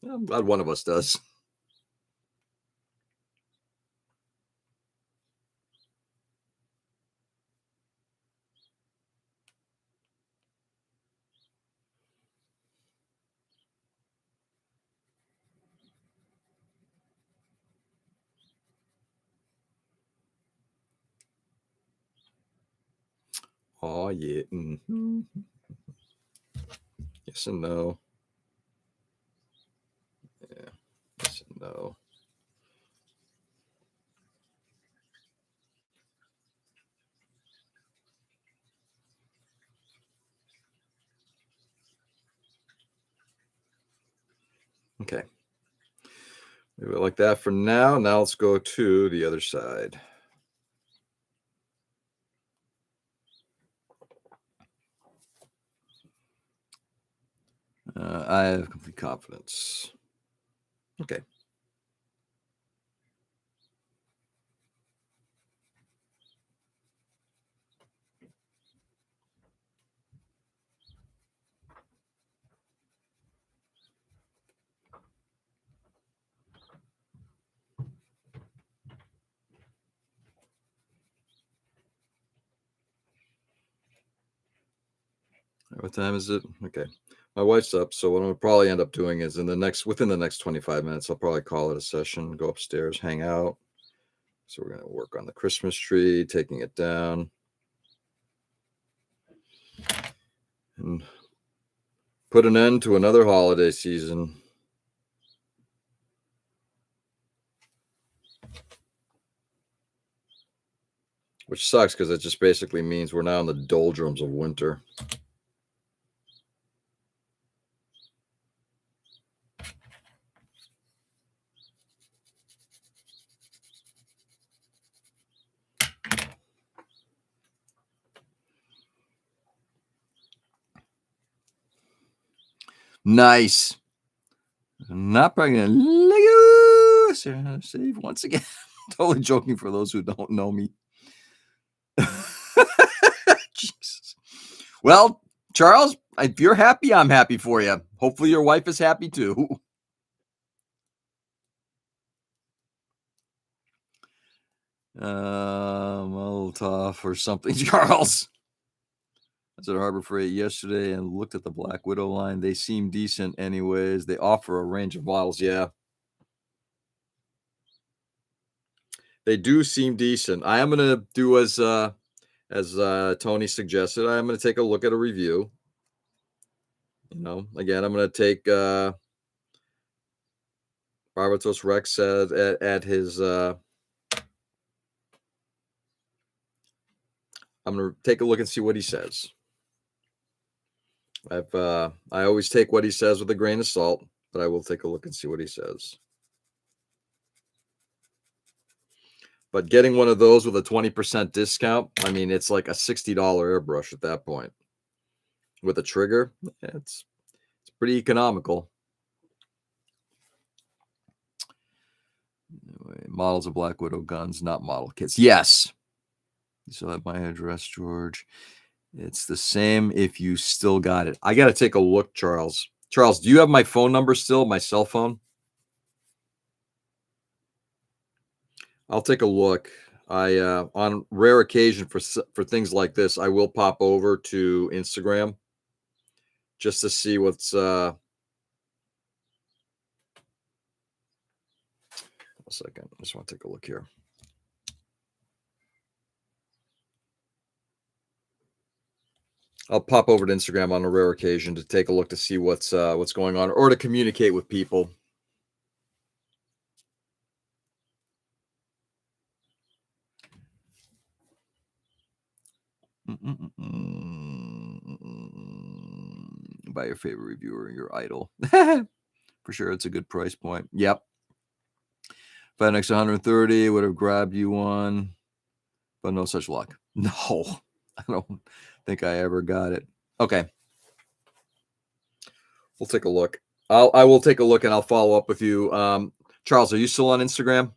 I'm glad one of us does. Oh yeah. Mm-hmm. Yes and no. Yeah. Yes and no. Okay. Leave it like that for now. Now let's go to the other side. I have complete confidence. Okay. What time is it? Okay. My wife's up, so what I'll probably end up doing is within the next 25 minutes, I'll probably call it a session, go upstairs, hang out. So we're gonna work on the Christmas tree, taking it down. And put an end to another holiday season. Which sucks because it just basically means we're now in the doldrums of winter. Nice. Not pregnant. Save once again. Totally joking for those who don't know me. Jesus. Well, Charles, if you're happy, I'm happy for you. Hopefully, your wife is happy too. Molotov or something, Charles. was at Harbor Freight yesterday and looked at the Black Widow line. They seem decent anyways. They offer a range of models. Yeah. They do seem decent. I am going to do as Tony suggested. I am going to take a look at a review. Again, I'm going to take Barbatos Rex at his I'm going to take a look and see what he says. I always take what he says with a grain of salt, but I will take a look and see what he says. But getting one of those with a 20% discount, I mean, it's like a $60 airbrush at that point. With a trigger, it's pretty economical. Anyway, models of Black Widow guns, not model kits. Yes. You still have my address, George. It's the same if you still got it. I got to take a look, Charles. Charles, do you have my phone number still, my cell phone? I'll take a look. On rare occasion for things like this, I will pop over to Instagram just to see what's a second. I just want to take a look here. I'll pop over to Instagram on a rare occasion to take a look to see what's going on or to communicate with people. By your favorite reviewer, your idol. For sure, it's a good price point. Yep. If I had an extra 130, would have grabbed you one, but no such luck. No, I don't think I ever got it. Okay. We'll take a look. I will take a look and I'll follow up with you. Charles, are you still on Instagram?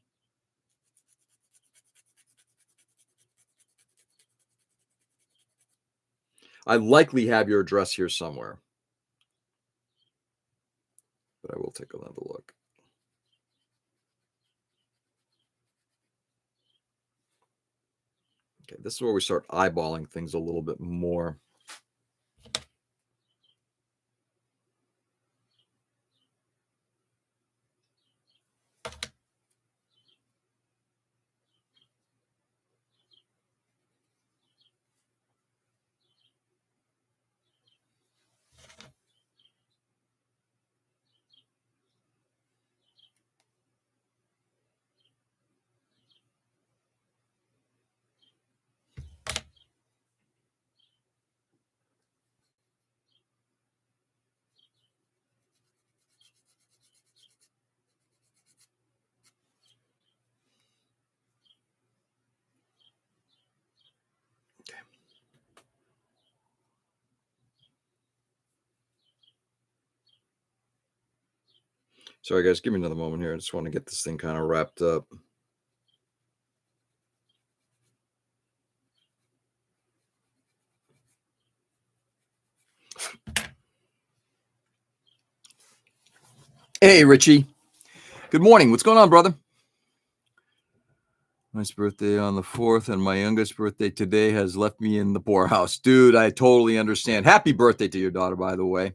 I likely have your address here somewhere, but I will take another look. Okay, this is where we start eyeballing things a little bit more. Sorry, guys. Give me another moment here. I just want to get this thing kind of wrapped up. Hey, Richie. Good morning. What's going on, brother? My birthday on the 4th, and my youngest birthday today has left me in the poorhouse. Dude, I totally understand. Happy birthday to your daughter, by the way.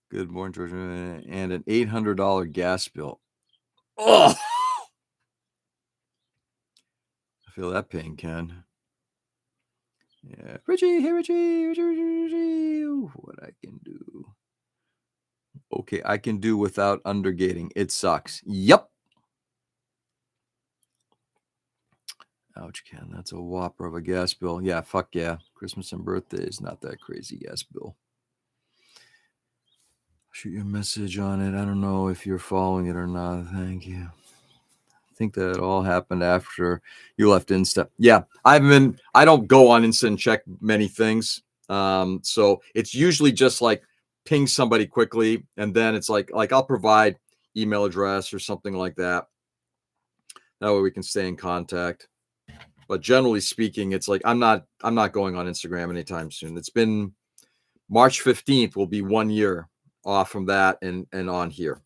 Good morning, George. And an $800 gas bill. Oh, I feel that pain, Ken. Yeah, Richie, hey, Richie, what I can do. Okay, I can do without undergating. It sucks. Yep. Ouch, Ken. That's a whopper of a gas bill. Yeah, fuck yeah. Christmas and birthday is not that crazy gas bill. Shoot you a message on it. I don't know if you're following it or not. Thank you. I think that it all happened after you left Insta. Yeah, I don't go on Insta and check many things. So it's usually just like ping somebody quickly, and then it's like I'll provide email address or something like that. That way we can stay in contact. But generally speaking, it's like I'm not going on Instagram anytime soon. It's been March 15th will be 1 year off from that and on here.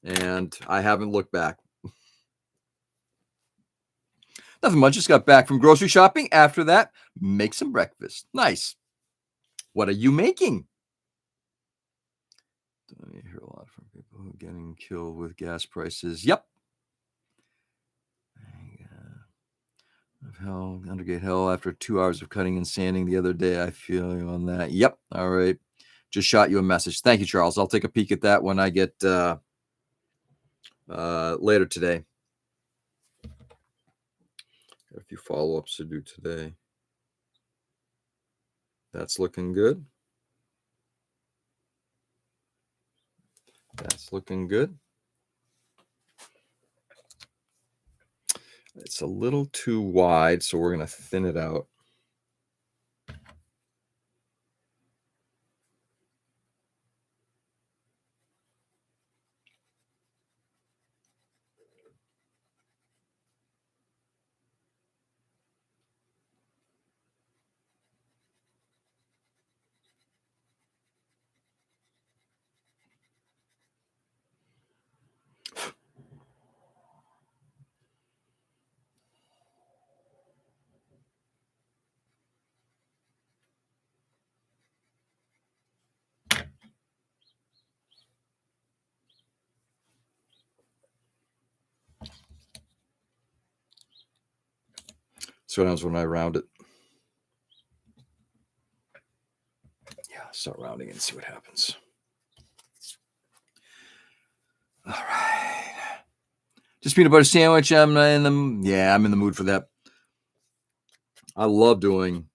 And I haven't looked back. Nothing much. Just got back from grocery shopping. After that, make some breakfast. Nice. What are you making? I hear a lot from people who are getting killed with gas prices. Yep. Hell, Undergate Hell after 2 hours of cutting and sanding the other day. I feel you on that. Yep. All right. Just shot you a message. Thank you, Charles. I'll take a peek at that when I get later today. Got a few follow-ups to do today. That's looking good. That's looking good. It's a little too wide, so we're going to thin it out. So what happens when I round it? Yeah, start rounding and see what happens. All right. Just peanut butter sandwich. I'm in the mood for that. I love doing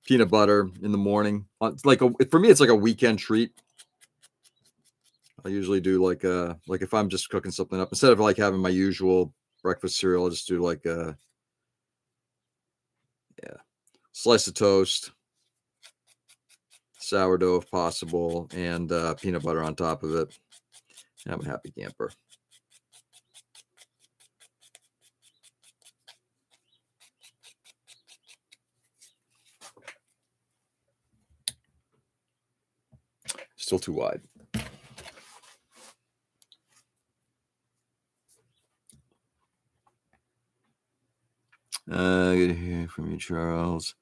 peanut butter in the morning. It's for me, it's like a weekend treat. I usually do like if I'm just cooking something up, instead of like having my usual breakfast cereal, I'll just do like slice of toast, sourdough if possible, and peanut butter on top of it. I'm a happy camper. Still too wide. Good to hear from you, Charles.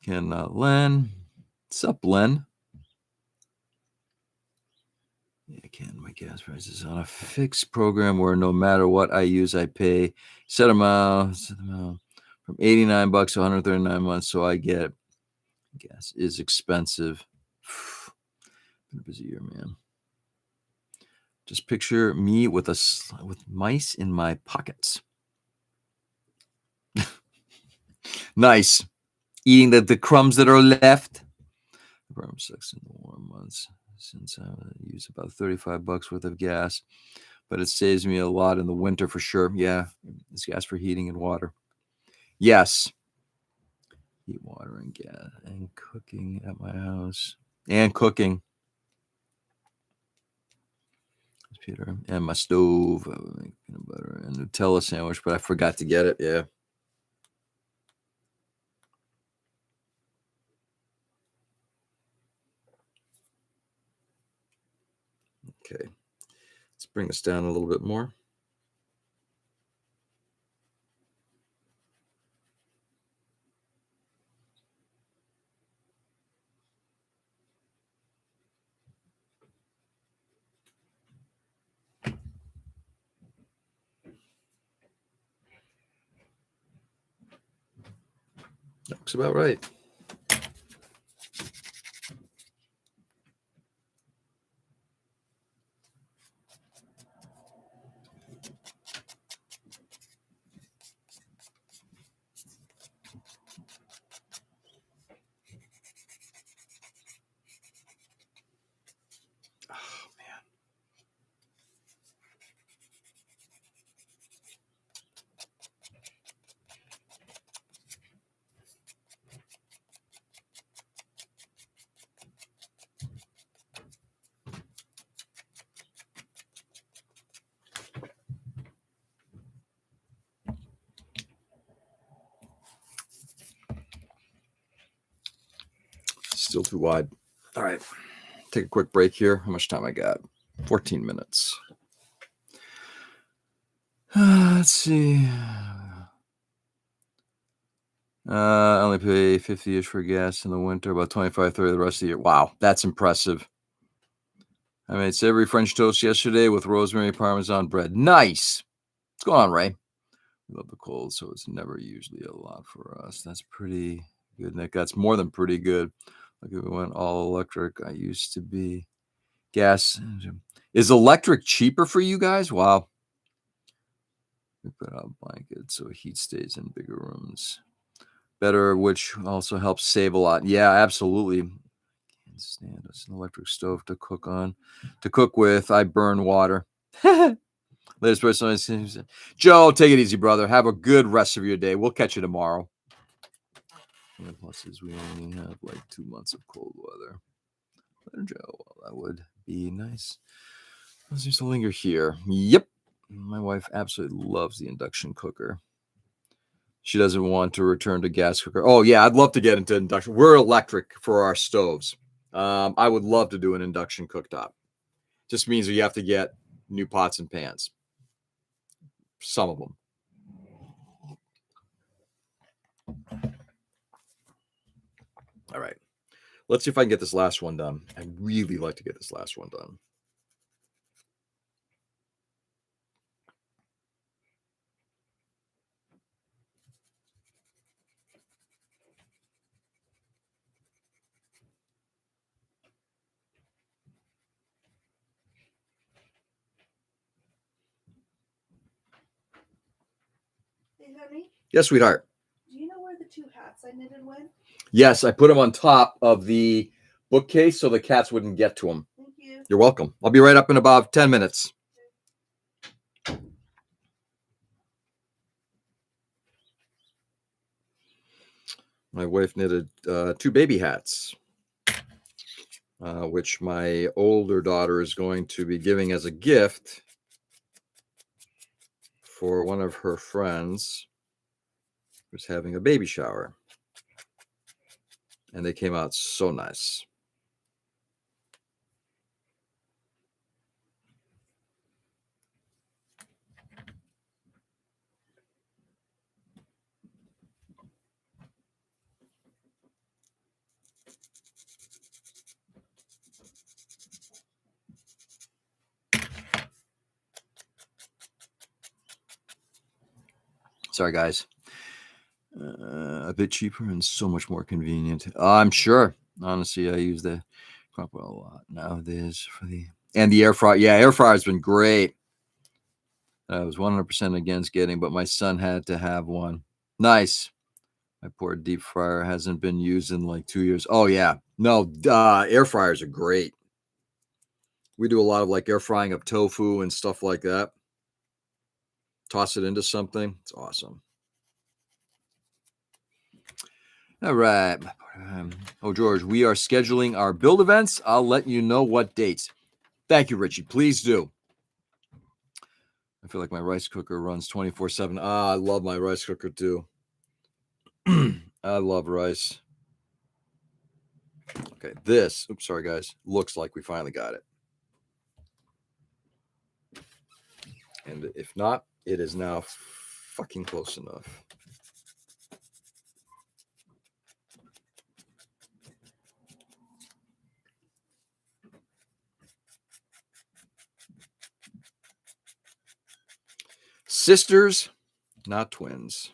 Len. What's up, Len? Yeah, my gas prices on a fixed program where no matter what I use, I pay set amount from $89 to 139 months. So I get gas is expensive. Been a busy year, man. Just picture me with mice in my pockets. Nice. Eating the crumbs that are left. Burn sucks in the warm months since I use about $35 worth of gas, but it saves me a lot in the winter for sure. Yeah, it's gas for heating and water. Yes. Heat, water, and gas, and cooking at my house. And cooking. Peter, and my stove, peanut butter and Nutella sandwich, but I forgot to get it. Yeah. Okay. Let's bring this down a little bit more. Looks about right. Oh, man. Still too wide. All right. Take a quick break here. How much time I got? 14 minutes. Let's see. I only pay 50-ish for gas in the winter, about 25, 30 the rest of the year. Wow, that's impressive. I made savory French toast yesterday with rosemary Parmesan bread. Nice. What's going on, Ray? We love the cold, so it's never usually a lot for us. That's pretty good, Nick. That's more than pretty good. Like if we went all electric, I used to be gas. Is electric cheaper for you guys? Wow. We put out blankets so heat stays in bigger rooms. Better, which also helps save a lot. Yeah, absolutely. Can't stand us an electric stove to cook on. To cook with, I burn water. Latest person, Joe, take it easy, brother. Have a good rest of your day. We'll catch you tomorrow. And the plus is we only have like 2 months of cold weather. Joe, well, that would be nice. It seems to linger here. Yep. My wife absolutely loves the induction cooker. She doesn't want to return to gas cooker. Oh, yeah, I'd love to get into induction. We're electric for our stoves. I would love to do an induction cooktop. Just means you have to get new pots and pans. Some of them. All right. Let's see if I can get this last one done. I'd really like to get this last one done. Hey, honey, Yes, sweetheart. do you know where the 2 hats I knitted went? Yes, I put them on top of the bookcase so the cats wouldn't get to them. Thank you. You're welcome. I'll be right up in about 10 minutes. My wife knitted 2 baby hats, which my older daughter is going to be giving as a gift for one of her friends who's having a baby shower. And they came out so nice. Sorry, guys. A bit cheaper and so much more convenient. I'm sure. Honestly, I use the Crockwell a lot nowadays for the air fryer. Yeah, air fryer's been great. I was 100% against getting, but my son had to have one. Nice. My poor deep fryer hasn't been used in like 2 years. Oh yeah, no, air fryers are great. We do a lot of like air frying of tofu and stuff like that. Toss it into something. It's awesome. All right. Oh, George, we are scheduling our build events. I'll let you know what dates. Thank you, Richie. Please do. I feel like my rice cooker runs 24/7. I love my rice cooker too. I love rice. Okay, this, oops, sorry guys, looks like we finally got it. And if not, it is now fucking close enough. Sisters, not twins.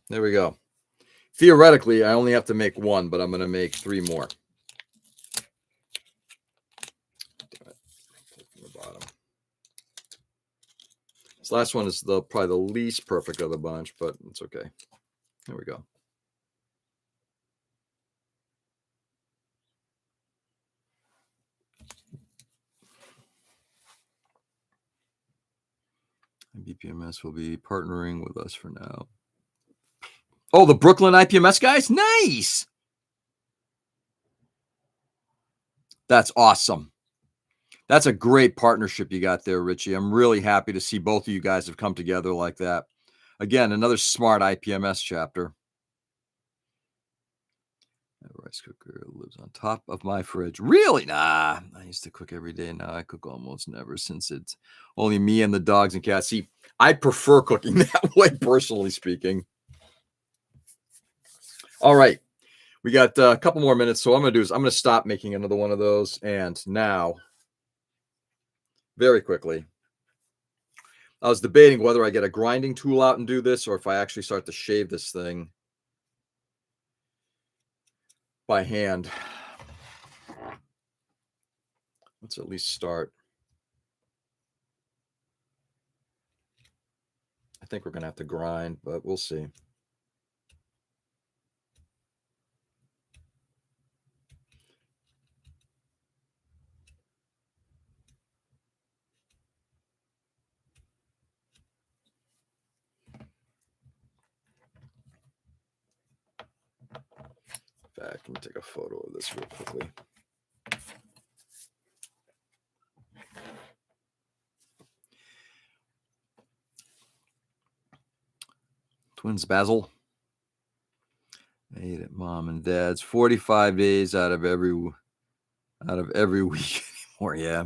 There we go. Theoretically, I only have to make one, but I'm going to make 3 more. Damn it. From the bottom. This last one is probably the least perfect of the bunch, but it's okay. There we go. BPMS will be partnering with us for now. Oh, the Brooklyn IPMS guys? Nice. That's awesome. That's a great partnership you got there, Richie. I'm really happy to see both of you guys have come together like that. Again, another smart IPMS chapter. That rice cooker lives on top of my fridge. Really? Nah. I used to cook every day. Now I cook almost never since it's only me and the dogs and cats. See, I prefer cooking that way, personally speaking. All right. We got a couple more minutes. So what I'm going to do is I'm going to stop making another one of those. And now, very quickly, I was debating whether I get a grinding tool out and do this or if I actually start to shave this thing by hand. Let's at least start. I think we're going to have to grind, but we'll see. In fact, let me take a photo of this real quickly. Twins Basil. Made at mom and dad's 45 days out of every week anymore. Yeah.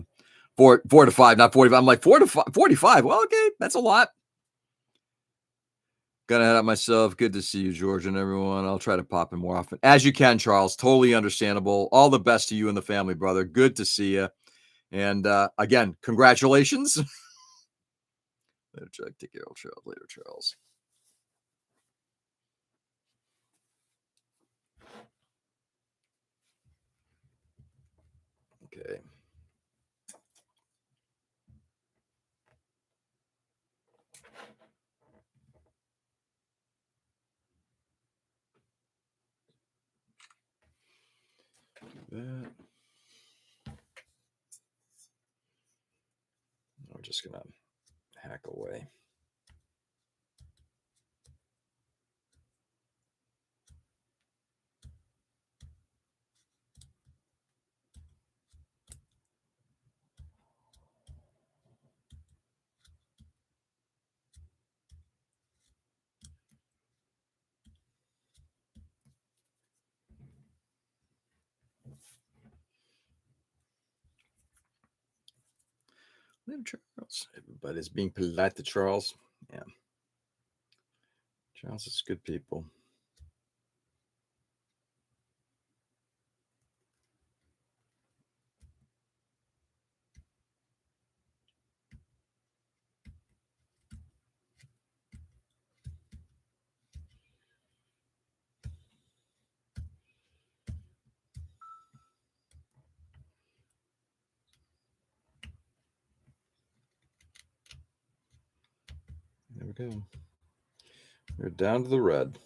4 to 5, not 45. I'm like 4 to 5, 45. Well, okay, that's a lot. Gonna head out myself. Good to see you, George, and everyone. I'll try to pop in more often as you can, Charles. Totally understandable. All the best to you and the family, brother. Good to see you. And again, congratulations. Later, Chuck. Take care, old Charles. Later, Charles. Okay. That. We're just gonna hack away. Later, Charles. Everybody's being polite to Charles. Yeah. Charles is good people. There we go. We're down to the red.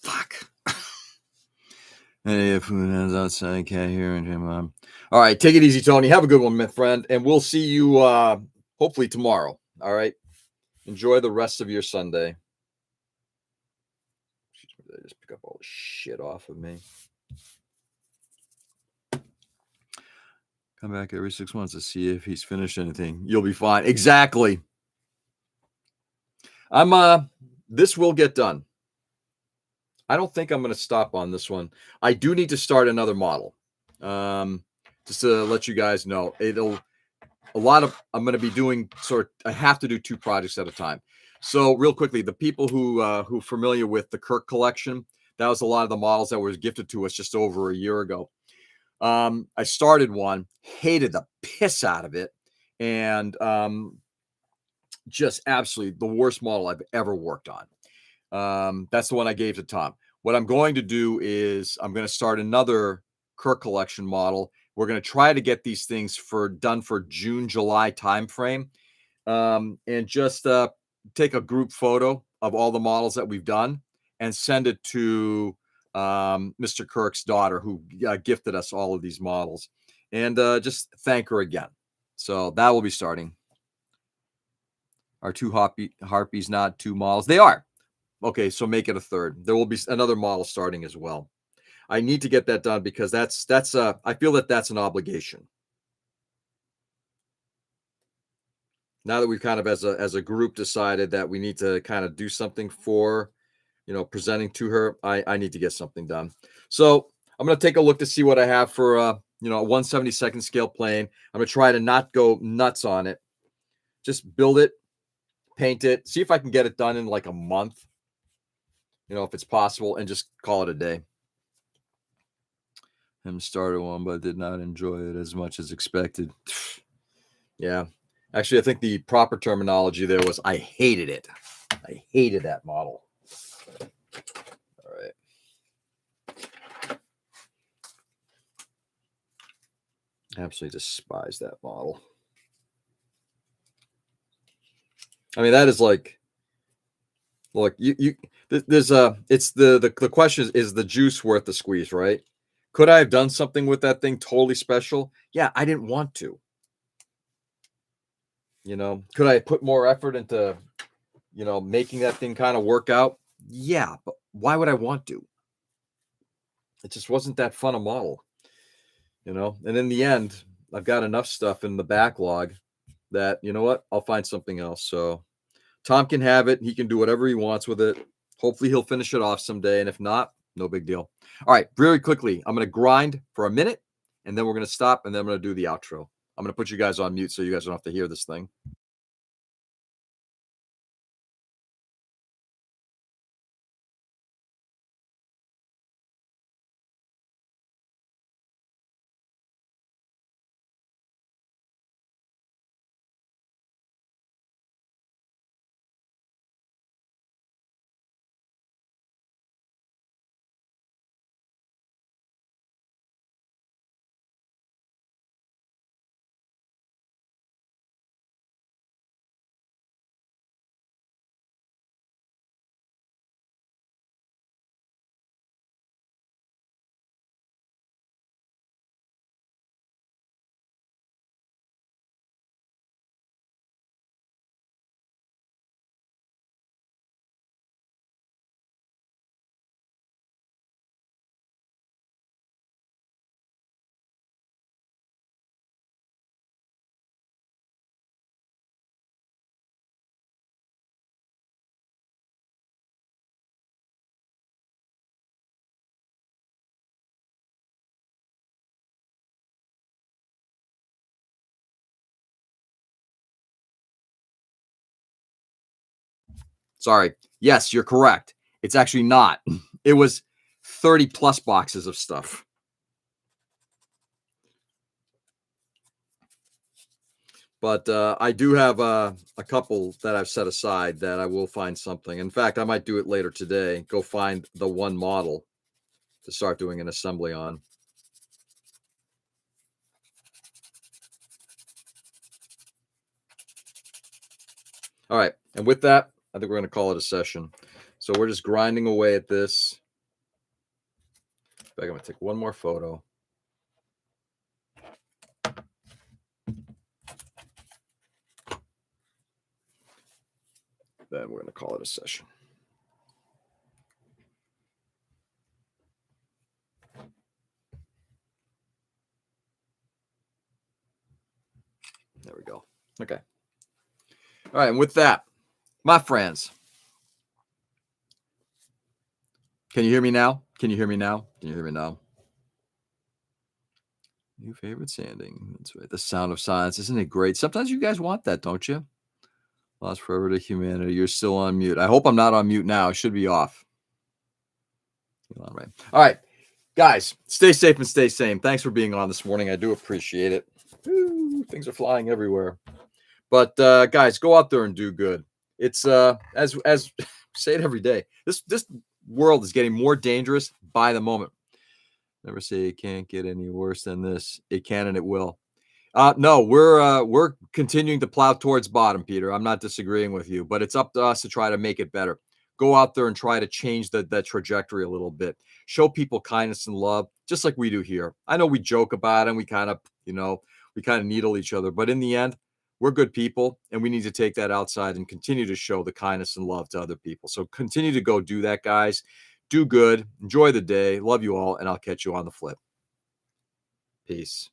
Fuck. Hey, food hands outside, cat here, and Mom. All right, take it easy, Tony. Have a good one, my friend, and we'll see you hopefully tomorrow. All right. Enjoy the rest of your Sunday. Excuse me, did I just pick up all the shit off of me? Come back every 6 months to see if he's finished anything. You'll be fine. Exactly. This will get done. I don't think I'm going to stop on this one. I do need to start another model. Just to let you guys know, I'm going to be doing I have to do 2 projects at a time. So real quickly, the people who familiar with the Kirk collection, that was a lot of the models that were gifted to us just over a year ago. I started one, hated the piss out of it, and just absolutely the worst model I've ever worked on. That's the one I gave to Tom. What I'm going to do is I'm going to start another Kirk collection model. We're going to try to get these things done for June, July timeframe, and just take a group photo of all the models that we've done and send it to Mr. Kirk's daughter, who gifted us all of these models, and just thank her again. So that will be starting. Are 2 Harpies not 2 models? They are. Okay, so make it a third. There will be another model starting as well. I need to get that done because that's I feel that that's an obligation. Now that we've kind of as a group decided that we need to kind of do something for, presenting to her, I need to get something done. So I'm gonna take a look to see what I have for a 1/72nd scale plane. I'm gonna try to not go nuts on it. Just build it, paint it, see if I can get it done in like a month, if it's possible, and just call it a day. Started one, but did not enjoy it as much as expected. Yeah. Actually, I think the proper terminology there was I hated it. I hated that model. All right. Absolutely despise that model. I mean, that is like, look, there's it's the question is the juice worth the squeeze, right? Could I have done something with that thing totally special? Yeah, I didn't want to. Could I put more effort into, making that thing kind of work out? Yeah, but why would I want to? It just wasn't that fun a model, And in the end, I've got enough stuff in the backlog that, you know what, I'll find something else. So Tom can have it. He can do whatever he wants with it. Hopefully he'll finish it off someday. And if not, no big deal. All right, very quickly, I'm going to grind for a minute and then we're going to stop and then I'm going to do the outro. I'm going to put you guys on mute so you guys don't have to hear this thing. Sorry. Yes, you're correct. It's actually not. It was 30 plus boxes of stuff. But I do have a couple that I've set aside that I will find something. In fact, I might do it later today. Go find the one model to start doing an assembly on. All right. And with that, I think we're going to call it a session. So we're just grinding away at this. I'm going to take one more photo. Then we're going to call it a session. There we go. Okay. All right. And with that, my friends, can you hear me now? Can you hear me now? Can you hear me now? New favorite sanding. That's right. The sound of silence. Isn't it great? Sometimes you guys want that, don't you? Lost forever to humanity. You're still on mute. I hope I'm not on mute now. I should be off. All right. All right. Guys, stay safe and stay sane. Thanks for being on this morning. I do appreciate it. Ooh, things are flying everywhere. But guys, go out there and do good. It's as say it every day. This world is getting more dangerous by the moment. Never say it can't get any worse than this. It can and it will. No, we're continuing to plow towards bottom, Peter. I'm not disagreeing with you, but it's up to us to try to make it better. Go out there and try to change that trajectory a little bit. Show people kindness and love, just like we do here. I know we joke about it and we kind of needle each other, but in the end, we're good people and we need to take that outside and continue to show the kindness and love to other people. So continue to go do that, guys. Do good. Enjoy the day. Love you all, and I'll catch you on the flip. Peace.